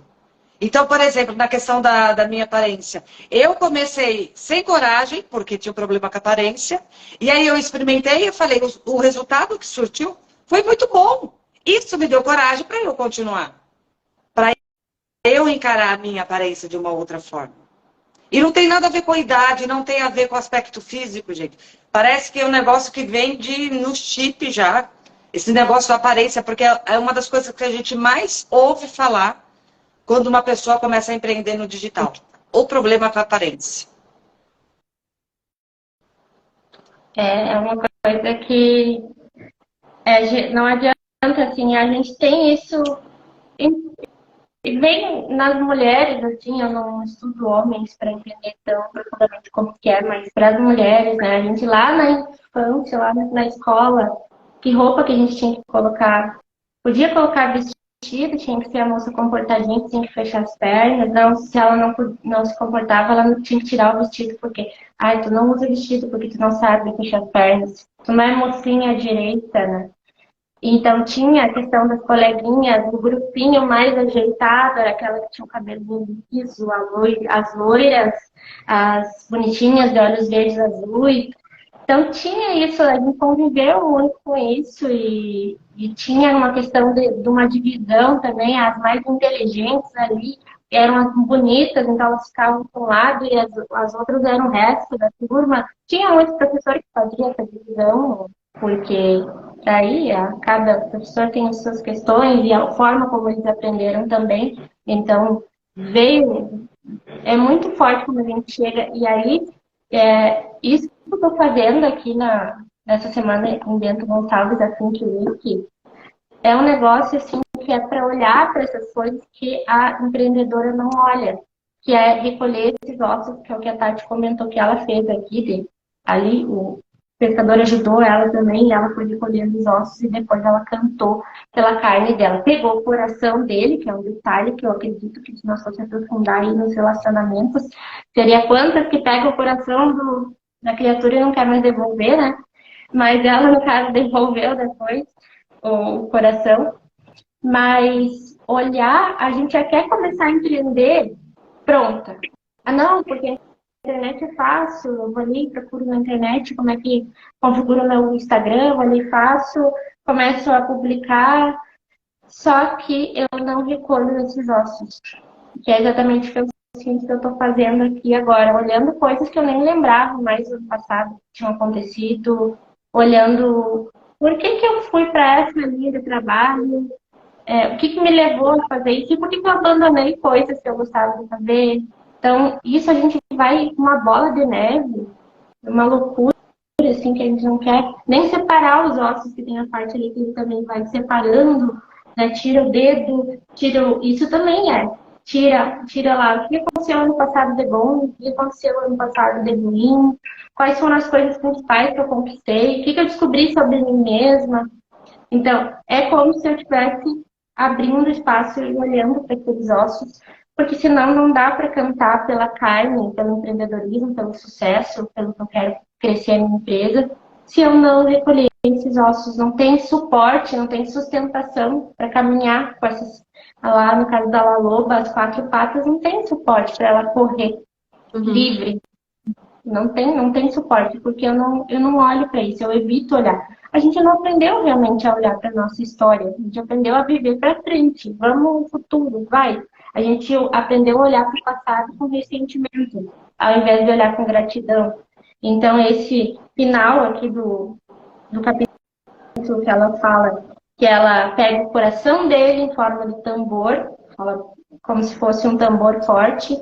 Então, por exemplo, na questão da minha aparência, eu comecei sem coragem, porque tinha um problema com a aparência, e aí eu experimentei e falei, o resultado que surtiu foi muito bom. Isso me deu coragem para eu continuar. Para eu encarar a minha aparência de uma outra forma. E não tem nada a ver com a idade, não tem a ver com o aspecto físico, gente. Parece que é um negócio que vem no chip já. Esse negócio da aparência, porque é uma das coisas que a gente mais ouve falar quando uma pessoa começa a empreender no digital. O problema com a aparência. É uma coisa que não adianta, assim, a gente tem isso... E vem nas mulheres, assim, eu não estudo homens para entender tão profundamente como que é, mas para as mulheres, né? A gente lá na infância, lá na escola, que roupa que a gente tinha que colocar? Podia colocar vestido, tinha que ser a moça comportadinha, tinha que fechar as pernas. Não, se ela não se comportava, ela não tinha que tirar o vestido, porque, ai, tu não usa vestido porque tu não sabe fechar as pernas. Tu não é mocinha direita, né? Então tinha a questão das coleguinhas, o grupinho mais ajeitado, era aquela que tinha o cabelo liso, as loiras, as bonitinhas de olhos verdes azuis. Então tinha isso, a gente conviveu muito com isso e tinha uma questão de uma divisão também, as mais inteligentes ali, eram as bonitas, então elas ficavam para um lado e as outras eram o resto da turma. Tinha muito professor que fazia essa divisão, porque daí cada professor tem as suas questões e a forma como eles aprenderam também. Então, é muito forte quando a gente chega, e aí, isso que eu estou fazendo aqui nessa semana em Bento Gonçalves, da Think Week, é um negócio assim que é para olhar para essas coisas que a empreendedora não olha, que é recolher esses ossos, que é o que a Tati comentou que ela fez aqui, ali o pescador ajudou ela também, e ela foi recolhendo os ossos e depois ela cantou pela carne dela. Pegou o coração dele, que é um detalhe que eu acredito que se nós fosse aprofundar aí nos relacionamentos, seria quantas que pega o coração da criatura e não quer mais devolver, né? Mas ela, no caso, devolveu depois o coração. Mas olhar, a gente já quer começar a empreender pronta. Ah, não, porque a internet é fácil, eu vou ali, procuro na internet como é que configuro meu Instagram, vou ali, faço, começo a publicar, só que eu não recolho esses ossos, que é exatamente o que eu sinto que eu estou fazendo aqui agora, olhando coisas que eu nem lembrava mais do passado que tinham acontecido, olhando por que eu fui para essa linha de trabalho, o que me levou a fazer isso e por que eu abandonei coisas que eu gostava de fazer. Então, isso a gente vai uma bola de neve, uma loucura, assim, que a gente não quer nem separar os ossos, que tem a parte ali que ele também vai separando, né? Tira o dedo, isso também tira lá o que aconteceu ano passado de bom, o que aconteceu ano passado de ruim, quais foram as coisas principais que eu conquistei, o que eu descobri sobre mim mesma. Então, é como se eu estivesse abrindo espaço e olhando para aqueles ossos, porque senão não dá para cantar pela carne, pelo empreendedorismo, pelo sucesso, pelo que eu quero crescer a minha empresa, se eu não recolher esses ossos, não tem suporte, não tem sustentação para caminhar com essas, lá no caso da Laloba, as 4 patas, não tem suporte para ela correr livre. Não tem suporte, porque eu não olho para isso, eu evito olhar. A gente não aprendeu realmente a olhar para a nossa história, a gente aprendeu a viver para frente, vamos no futuro, vai. A gente aprendeu a olhar para o passado com ressentimento, ao invés de olhar com gratidão. Então, esse final aqui do capítulo que ela fala, que ela pega o coração dele em forma de tambor, como se fosse um tambor forte,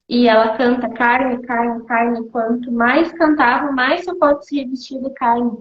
e ela canta carne, carne, carne. Quanto mais cantava, mais seu corpo se revestia de carne.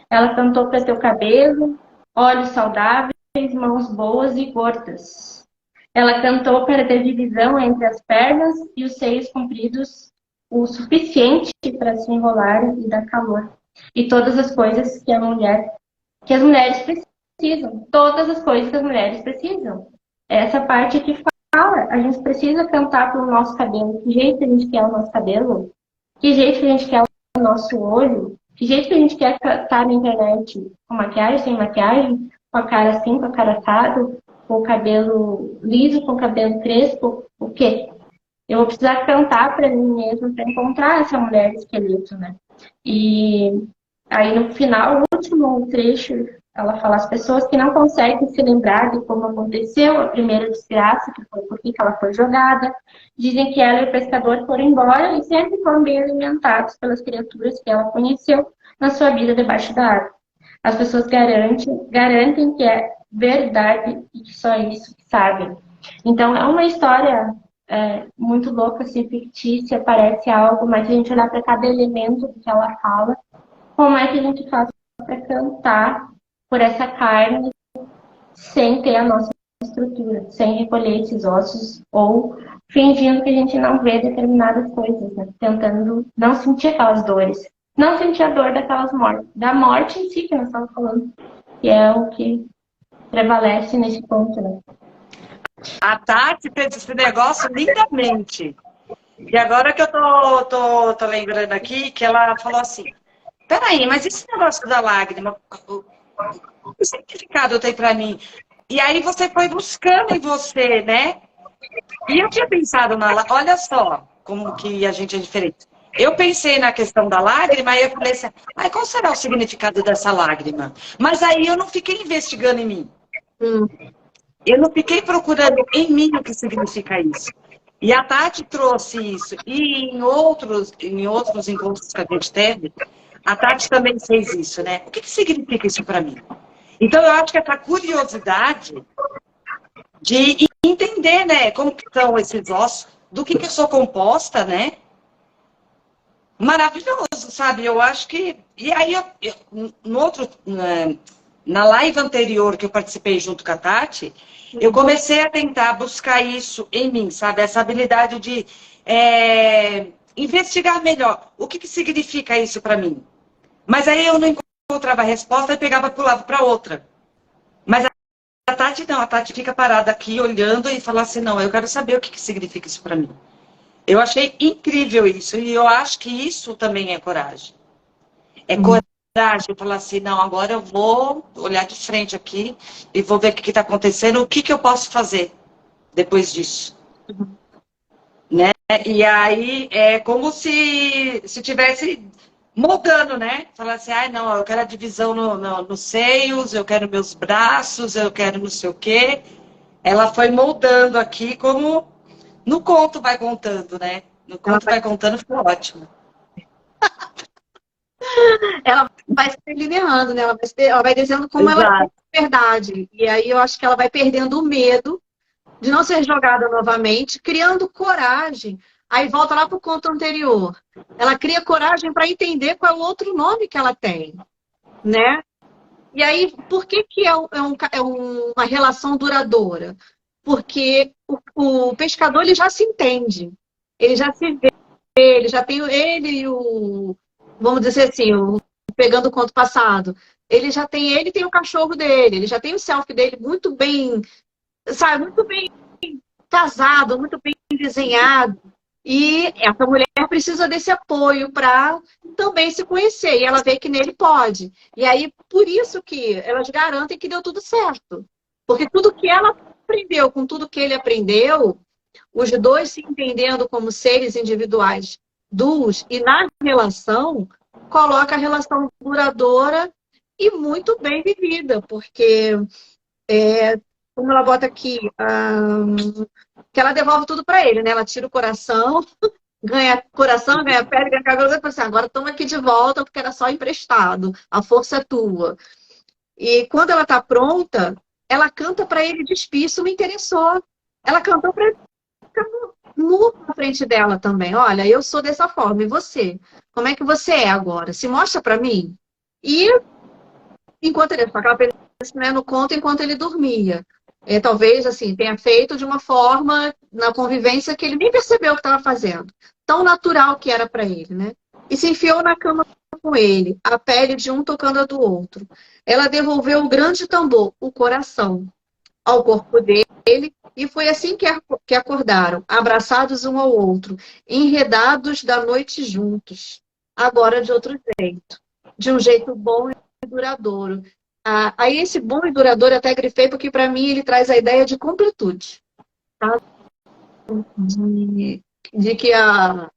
Ela cantou para teu cabelo, olhos saudáveis, mãos boas e gordas. Ela cantou para ter divisão entre as pernas e os seios compridos o suficiente para se enrolar e dar calor. E todas as coisas que as mulheres precisam. Todas as coisas que as mulheres precisam. Essa parte que fala, a gente precisa cantar para o nosso cabelo. Que jeito a gente quer o nosso cabelo? Que jeito que a gente quer o nosso olho? Que jeito que a gente quer estar na internet? Com maquiagem, sem maquiagem? Com a cara assim, com a cara assada? Com o cabelo liso, com o cabelo crespo? O quê? Eu vou precisar cantar para mim mesma para encontrar essa mulher esqueleto, né? E aí no final, o último trecho, ela fala: as pessoas que não conseguem se lembrar de como aconteceu a primeira desgraça, que foi porque ela foi jogada, dizem que ela e o pescador foram embora e sempre foram bem alimentados pelas criaturas que ela conheceu na sua vida debaixo da água. As pessoas garantem que é verdade e que só isso que sabem. Então, é uma história muito louca, assim, fictícia, parece algo, mas se a gente olhar para cada elemento que ela fala, como é que a gente faz para cantar por essa carne sem ter a nossa estrutura, sem recolher esses ossos ou fingindo que a gente não vê determinadas coisas, né? Tentando não sentir aquelas dores, não sentir a dor daquelas mortes, da morte em si que nós estamos falando, que é o que prevalece nesse ponto, né? A Tati fez esse negócio lindamente. E agora que eu tô lembrando aqui, que ela falou assim: peraí, mas esse negócio da lágrima, o significado tem para mim? E aí você foi buscando em você, né? E eu tinha pensado olha só como que a gente é diferente. Eu pensei na questão da lágrima e eu falei assim: qual será o significado dessa lágrima? Mas aí eu não fiquei investigando em mim. eu não fiquei procurando em mim o que significa isso. E a Tati trouxe isso. E em outros encontros que a gente teve, a Tati também fez isso, né? O que significa isso para mim? Então, eu acho que essa curiosidade de entender, né, como que são esses ossos, do que eu sou composta, né? Maravilhoso, sabe? Eu acho que... E aí, no outro... Na live anterior que eu participei junto com a Tati, eu comecei a tentar buscar isso em mim, sabe? Essa habilidade de investigar melhor. O que significa isso para mim? Mas aí eu não encontrava a resposta e pegava para o lado para outra. Mas a Tati não, a Tati fica parada aqui olhando e fala assim, não, eu quero saber o que significa isso para mim. Eu achei incrível isso, e eu acho que isso também é coragem. É coragem, falar assim, não, agora eu vou olhar de frente aqui e vou ver o que está acontecendo, o que eu posso fazer depois disso. Né? E aí é como se tivesse moldando, né? Falar assim, não, eu quero a divisão nos seios, eu quero meus braços, eu quero não sei o quê. Ela foi moldando aqui como no conto vai contando, né? No conto vai contando, ficou ótimo. Ela vai se delineando, né? Ela vai dizendo como ela é de verdade. E aí eu acho que ela vai perdendo o medo de não ser jogada novamente, criando coragem. Aí volta lá para o conto anterior. Ela cria coragem para entender qual é o outro nome que ela tem, né? E aí, por que uma relação duradoura? Porque o pescador ele já se entende, ele já se vê, ele já tem ele e o, vamos dizer assim, pegando o conto passado, ele tem o cachorro dele, ele já tem o selfie dele muito bem, sabe, muito bem casado, muito bem desenhado. E essa mulher precisa desse apoio para também se conhecer. E ela vê que nele pode. E aí, por isso que elas garantem que deu tudo certo. Porque tudo que ela aprendeu, com tudo que ele aprendeu, os dois se entendendo como seres individuais duos e na relação, coloca a relação duradoura e muito bem vivida. Porque como ela bota aqui, que ela devolve tudo para ele, né? Ela tira o coração, ganha pele, ganha cabelo, e fala assim, agora toma aqui de volta, porque era só emprestado, a força é tua. E quando ela tá pronta, ela canta para ele despir, isso me interessou. Ela cantou para ele ficar nu na frente dela também. Olha, eu sou dessa forma, e você? Como é que você é agora? Se mostra para mim. E enquanto ele ficava no conto, enquanto ele dormia. Talvez, assim, tenha feito de uma forma, na convivência, que ele nem percebeu o que estava fazendo. Tão natural que era para ele, né? E se enfiou na cama com ele, a pele de um tocando a do outro. Ela devolveu o grande tambor, o coração, ao corpo dele, e foi assim que acordaram, abraçados um ao outro, enredados da noite juntos. Agora de outro jeito. De um jeito bom e duradouro. Aí esse bom e duradouro eu até grifei, porque para mim ele traz a ideia de completude. Tá? De que a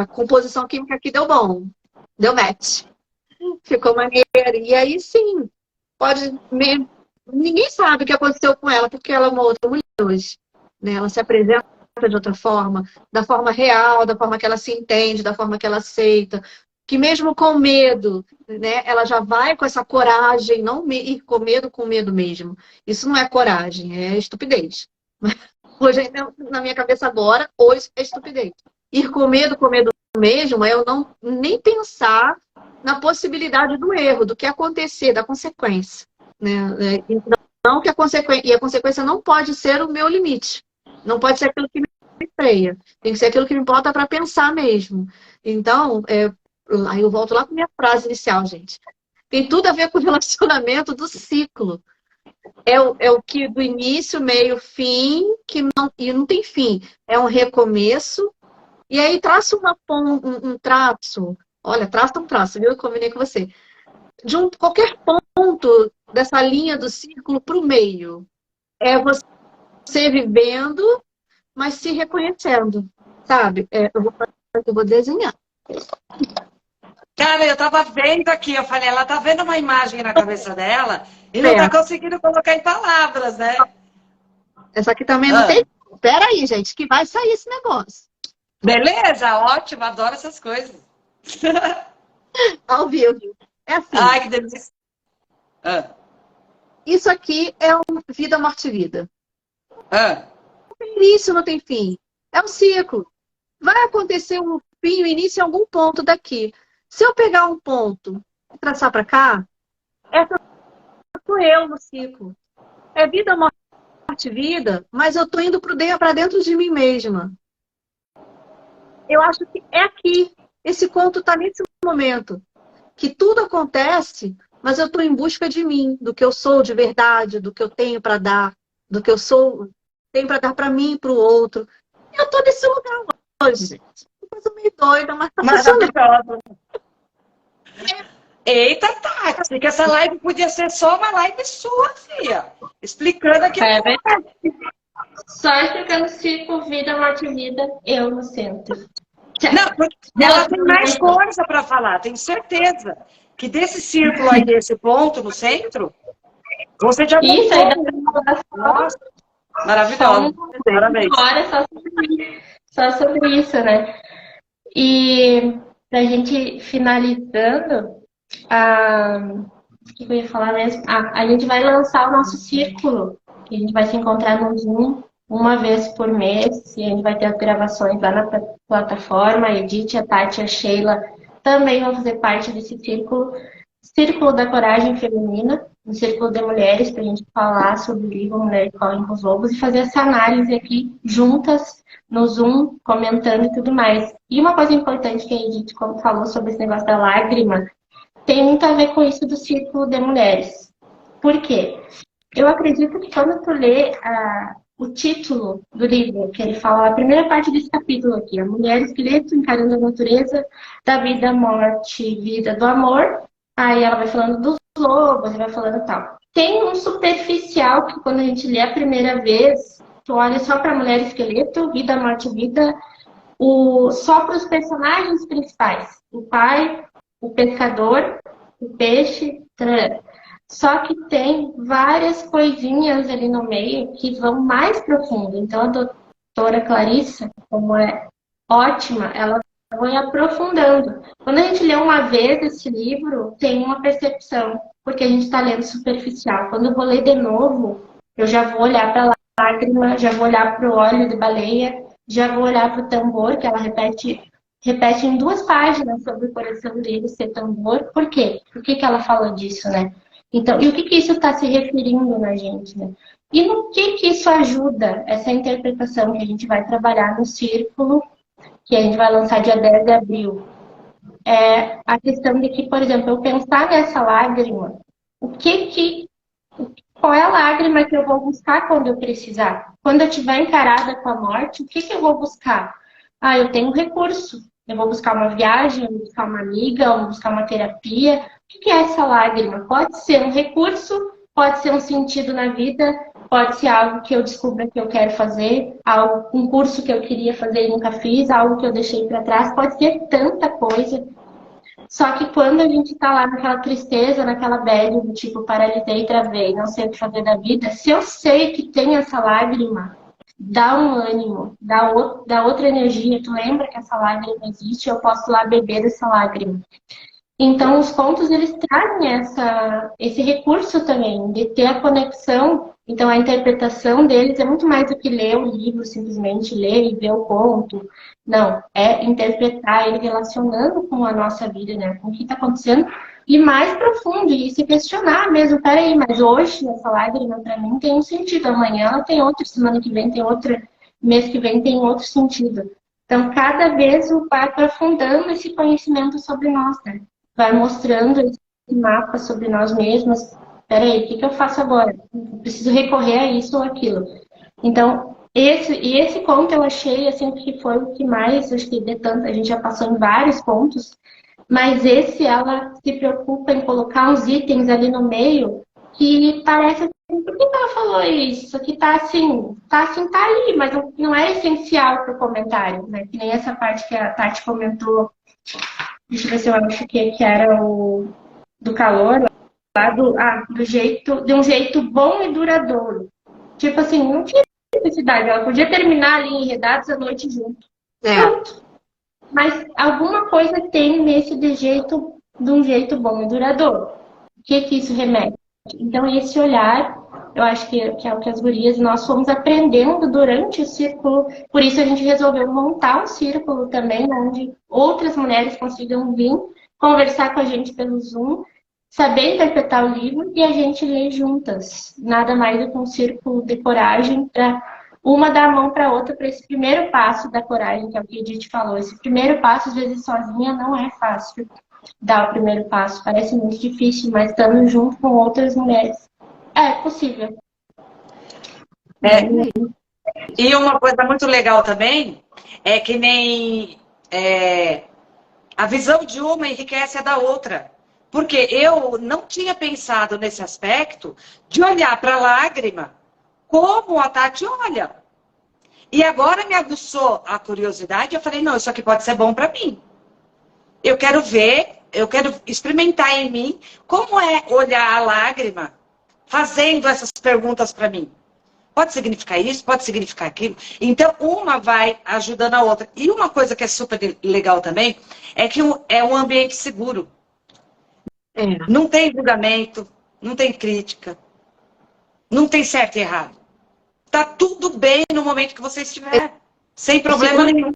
composição química aqui deu bom. Deu match. Ficou maneira. E aí sim, ninguém sabe o que aconteceu com ela, porque ela é uma outra mulher hoje. Né? Ela se apresenta de outra forma, da forma real, da forma que ela se entende, da forma que ela aceita. Que mesmo com medo, né, ela já vai com essa coragem, não ir com medo mesmo. Isso não é coragem, é estupidez. Hoje, na minha cabeça agora, hoje é estupidez. Ir com medo mesmo, é eu não nem pensar na possibilidade do erro, do que acontecer, da consequência. Né? Não que a consequência não pode ser o meu limite. Não pode ser aquilo que me freia. Tem que ser aquilo que me bota para pensar mesmo. Então, aí eu volto lá para minha frase inicial, gente. Tem tudo a ver com o relacionamento do ciclo. É o que do início, meio, fim, e não tem fim. É um recomeço. E aí traça um traço. Olha, traça um traço, viu? Eu combinei com você. De qualquer ponto dessa linha do círculo para o meio. É você vivendo, mas se reconhecendo. Sabe? Eu vou desenhar. Cara, eu tava vendo aqui, eu falei, ela tá vendo uma imagem na cabeça dela E não está conseguindo colocar em palavras, né? Essa aqui também não tem. Pera aí, gente, que vai sair esse negócio. Beleza, ótimo, adoro essas coisas. Ao vivo. É assim. Ai, que delícia. Isso aqui é vida, morte e vida. Não tem início, não tem fim. É um ciclo. Vai acontecer um fim, o início em algum ponto daqui. Se eu pegar um ponto e traçar para cá, essa sou eu no ciclo. É vida, morte, vida, mas eu tô indo para dentro de mim mesma. Eu acho que é aqui. Esse conto está nesse momento. Que tudo acontece, mas eu estou em busca de mim, do que eu sou de verdade, do que eu tenho para dar, do que eu sou, tenho para dar para mim e para o outro. Eu estou nesse lugar hoje, gente. Uma coisa meio doida, mas tá maravilhosa. Eita, Tati, que essa live podia ser só uma live sua, filha. Explicando aqui. É verdade. Só explicando ciclo, vida, morte e vida, eu no centro. Não, porque ela tem mais coisa para falar, tenho certeza. Que desse círculo aí, desse ponto no centro, você já isso aí dá pra falar. Nossa, maravilhoso. Parabéns. Só sobre isso, né? E pra gente finalizando, o que eu ia falar mesmo? A gente vai lançar o nosso círculo, que a gente vai se encontrar no Zoom uma vez por mês, e a gente vai ter as gravações lá na plataforma. A Edith, a Tati e a Sheila também vão fazer parte desse círculo. Círculo da Coragem Feminina, um círculo de mulheres, para a gente falar sobre o livro Mulher Correm com os Lobos e fazer essa análise aqui juntas no Zoom, comentando e tudo mais. E uma coisa importante que a Edith falou sobre esse negócio da lágrima, tem muito a ver com isso do círculo de mulheres. Por quê? Eu acredito que quando tu lê o título do livro, que ele fala, a primeira parte desse capítulo aqui, a mulher esqueleto encarando a natureza da vida, morte, vida do amor. Aí ela vai falando dos lobos, vai falando tal. Tem um superficial que quando a gente lê a primeira vez, tu olha só para a mulher esqueleto, vida, morte, vida, só para os personagens principais. O pai, o pescador, o peixe, só que tem várias coisinhas ali no meio que vão mais profundo. Então a doutora Clarissa, como é ótima, ela vai aprofundando. Quando a gente lê uma vez esse livro, tem uma percepção, porque a gente está lendo superficial. Quando eu vou ler de novo, eu já vou olhar para a lágrima, já vou olhar para o óleo de baleia, já vou olhar para o tambor, que ela repete em 2 páginas sobre o coração dele ser tambor. Por quê? Por que ela fala disso, né? Então, e o que isso está se referindo na gente, né? E no que isso ajuda, essa interpretação que a gente vai trabalhar no círculo, que a gente vai lançar dia 10 de abril, é a questão de que, por exemplo, eu pensar nessa lágrima, qual é a lágrima que eu vou buscar quando eu precisar? Quando eu estiver encarada com a morte, o que eu vou buscar? Eu tenho um recurso. Eu vou buscar uma viagem, eu vou buscar uma amiga, eu vou buscar uma terapia. O que é essa lágrima? Pode ser um recurso, pode ser um sentido na vida, pode ser algo que eu descubra que eu quero fazer, um curso que eu queria fazer e nunca fiz, algo que eu deixei para trás, pode ser tanta coisa. Só que quando a gente tá lá naquela tristeza, naquela bad, do tipo, paralisei, travei, não sei o que fazer da vida, se eu sei que tem essa lágrima, dá um ânimo, dá outra energia. Tu lembra que essa lágrima existe, eu posso lá beber dessa lágrima. Então, os contos, eles trazem esse recurso também, de ter a conexão. Então, a interpretação deles é muito mais do que ler o livro, simplesmente ler e ver o conto. Não, é interpretar ele relacionando com a nossa vida, né? Com o que está acontecendo. E mais profundo, e se questionar mesmo. Peraí, mas hoje essa lágrima para mim tem um sentido. Amanhã ela tem outro, semana que vem tem outra, mês que vem tem outro sentido. Então, cada vez vai aprofundando esse conhecimento sobre nós, né? Vai mostrando esse mapa sobre nós mesmos. Peraí, o que eu faço agora? Eu preciso recorrer a isso ou aquilo. Então, esse conto eu achei, assim, que foi o que mais, acho que de tanto, a gente já passou em vários pontos, mas ela se preocupa em colocar uns itens ali no meio que parece assim, por que ela falou isso? Isso aqui tá assim, tá ali, mas não é essencial para o comentário, né? Que nem essa parte que a Tati comentou. Deixa eu ver se eu acho que era o do calor. de um jeito bom e duradouro. Tipo assim, não tinha necessidade. Ela podia terminar ali enredados a noite junto. Pronto. Mas alguma coisa tem nesse de um jeito bom e duradouro. O que isso remete? Então, esse olhar, eu acho que é o que as gurias, nós fomos aprendendo durante o círculo. Por isso a gente resolveu montar um círculo também, onde outras mulheres consigam vir conversar com a gente pelo Zoom, saber interpretar o livro e a gente ler juntas. Nada mais do que um círculo de coragem para uma dar a mão para a outra para esse primeiro passo da coragem, que é o que a Edith falou. Esse primeiro passo, às vezes, sozinha não é fácil dar o primeiro passo. Parece muito difícil, mas estando junto com outras mulheres, é possível. E uma coisa muito legal também é que nem a visão de uma enriquece a da outra. Porque eu não tinha pensado nesse aspecto de olhar para a lágrima como a Tati olha. E agora me aguçou a curiosidade. Eu falei, não, isso aqui pode ser bom para mim. Eu quero ver, eu quero experimentar em mim como é olhar a lágrima fazendo essas perguntas para mim. Pode significar isso, pode significar aquilo. Então, uma vai ajudando a outra. E uma coisa que é super legal também é que é um ambiente seguro. Não tem julgamento, não tem crítica, não tem certo e errado. Tá tudo bem no momento que você estiver, sem problema nenhum.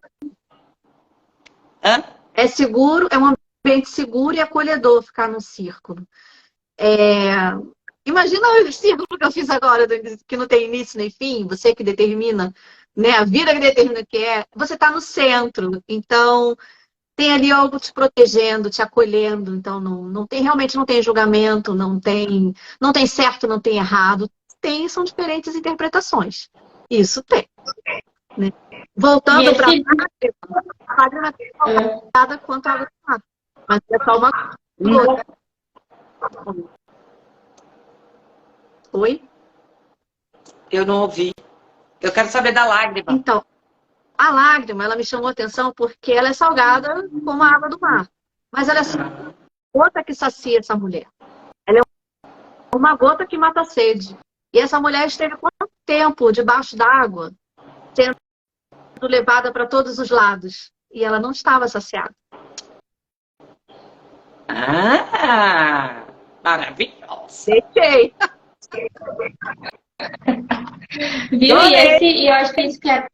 Hã? É seguro, é um ambiente seguro e acolhedor ficar no círculo. Imagina o círculo que eu fiz agora, que não tem início nem fim, você que determina, né, a vida que determina o que é, você está no centro, então tem ali algo te protegendo, te acolhendo, então realmente não tem julgamento, não tem certo, não tem errado, são diferentes interpretações. Isso tem. Né? Voltando para a lágrima tem salgada quanto a água do mar. Mas é só uma coisa. Oi? Eu não ouvi. Eu quero saber da lágrima. Então, a lágrima, ela me chamou a atenção porque ela é salgada como a água do mar. Mas ela é só uma gota que sacia essa mulher. Ela é uma gota que mata a sede. E essa mulher esteve quanto tempo debaixo d'água, sendo levada para todos os lados. E ela não estava saciada. Maravilhoso. Deixei. Viu? E eu acho que isso que é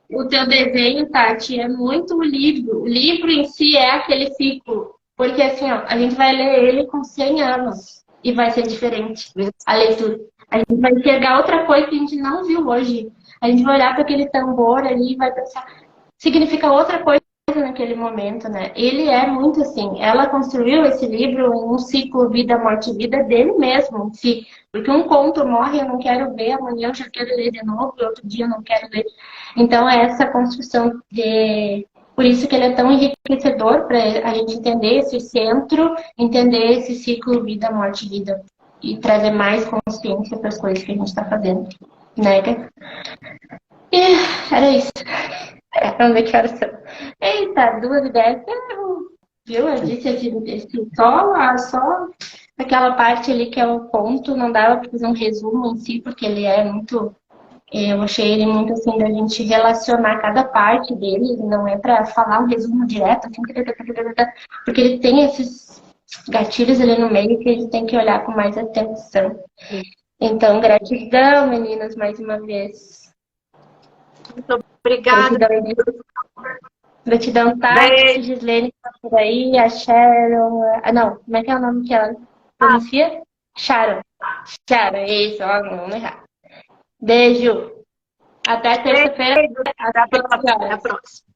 o teu desenho, Tati, é muito o livro. O livro em si é aquele ciclo. Porque assim, ó, a gente vai ler ele com 100 anos e vai ser diferente a leitura. A gente vai enxergar outra coisa que a gente não viu hoje. A gente vai olhar para aquele tambor ali e vai pensar, significa outra coisa naquele momento, né? Ele é muito assim, ela construiu esse livro em um ciclo vida, morte e vida dele mesmo, em si. Porque um conto morre, eu não quero ver, amanhã eu já quero ler de novo, e outro dia eu não quero ler. Então é essa construção de... Por isso que ele é tão enriquecedor para a gente entender esse centro, entender esse ciclo vida, morte e vida. E trazer mais consciência para as coisas que a gente está fazendo, né? E era isso. Vamos ver que horas são. Eita, 2h10. Viu? Eu disse só aquela parte ali que é o ponto. Não dava para fazer um resumo em si, porque ele é muito... Eu achei ele muito assim, da gente relacionar cada parte dele. Não é para falar um resumo direto, assim, porque ele tem esses gatilhos ali no meio que a gente tem que olhar com mais atenção. Então, gratidão, meninas, mais uma vez. Muito obrigada. Gratidão, Tati, Gislene, que tá por aí, a Sharon... não, como é que é o nome que ela pronuncia? Sharon. Sharon, isso, ó, não errar. Beijo. Até terça-feira. Até a próxima.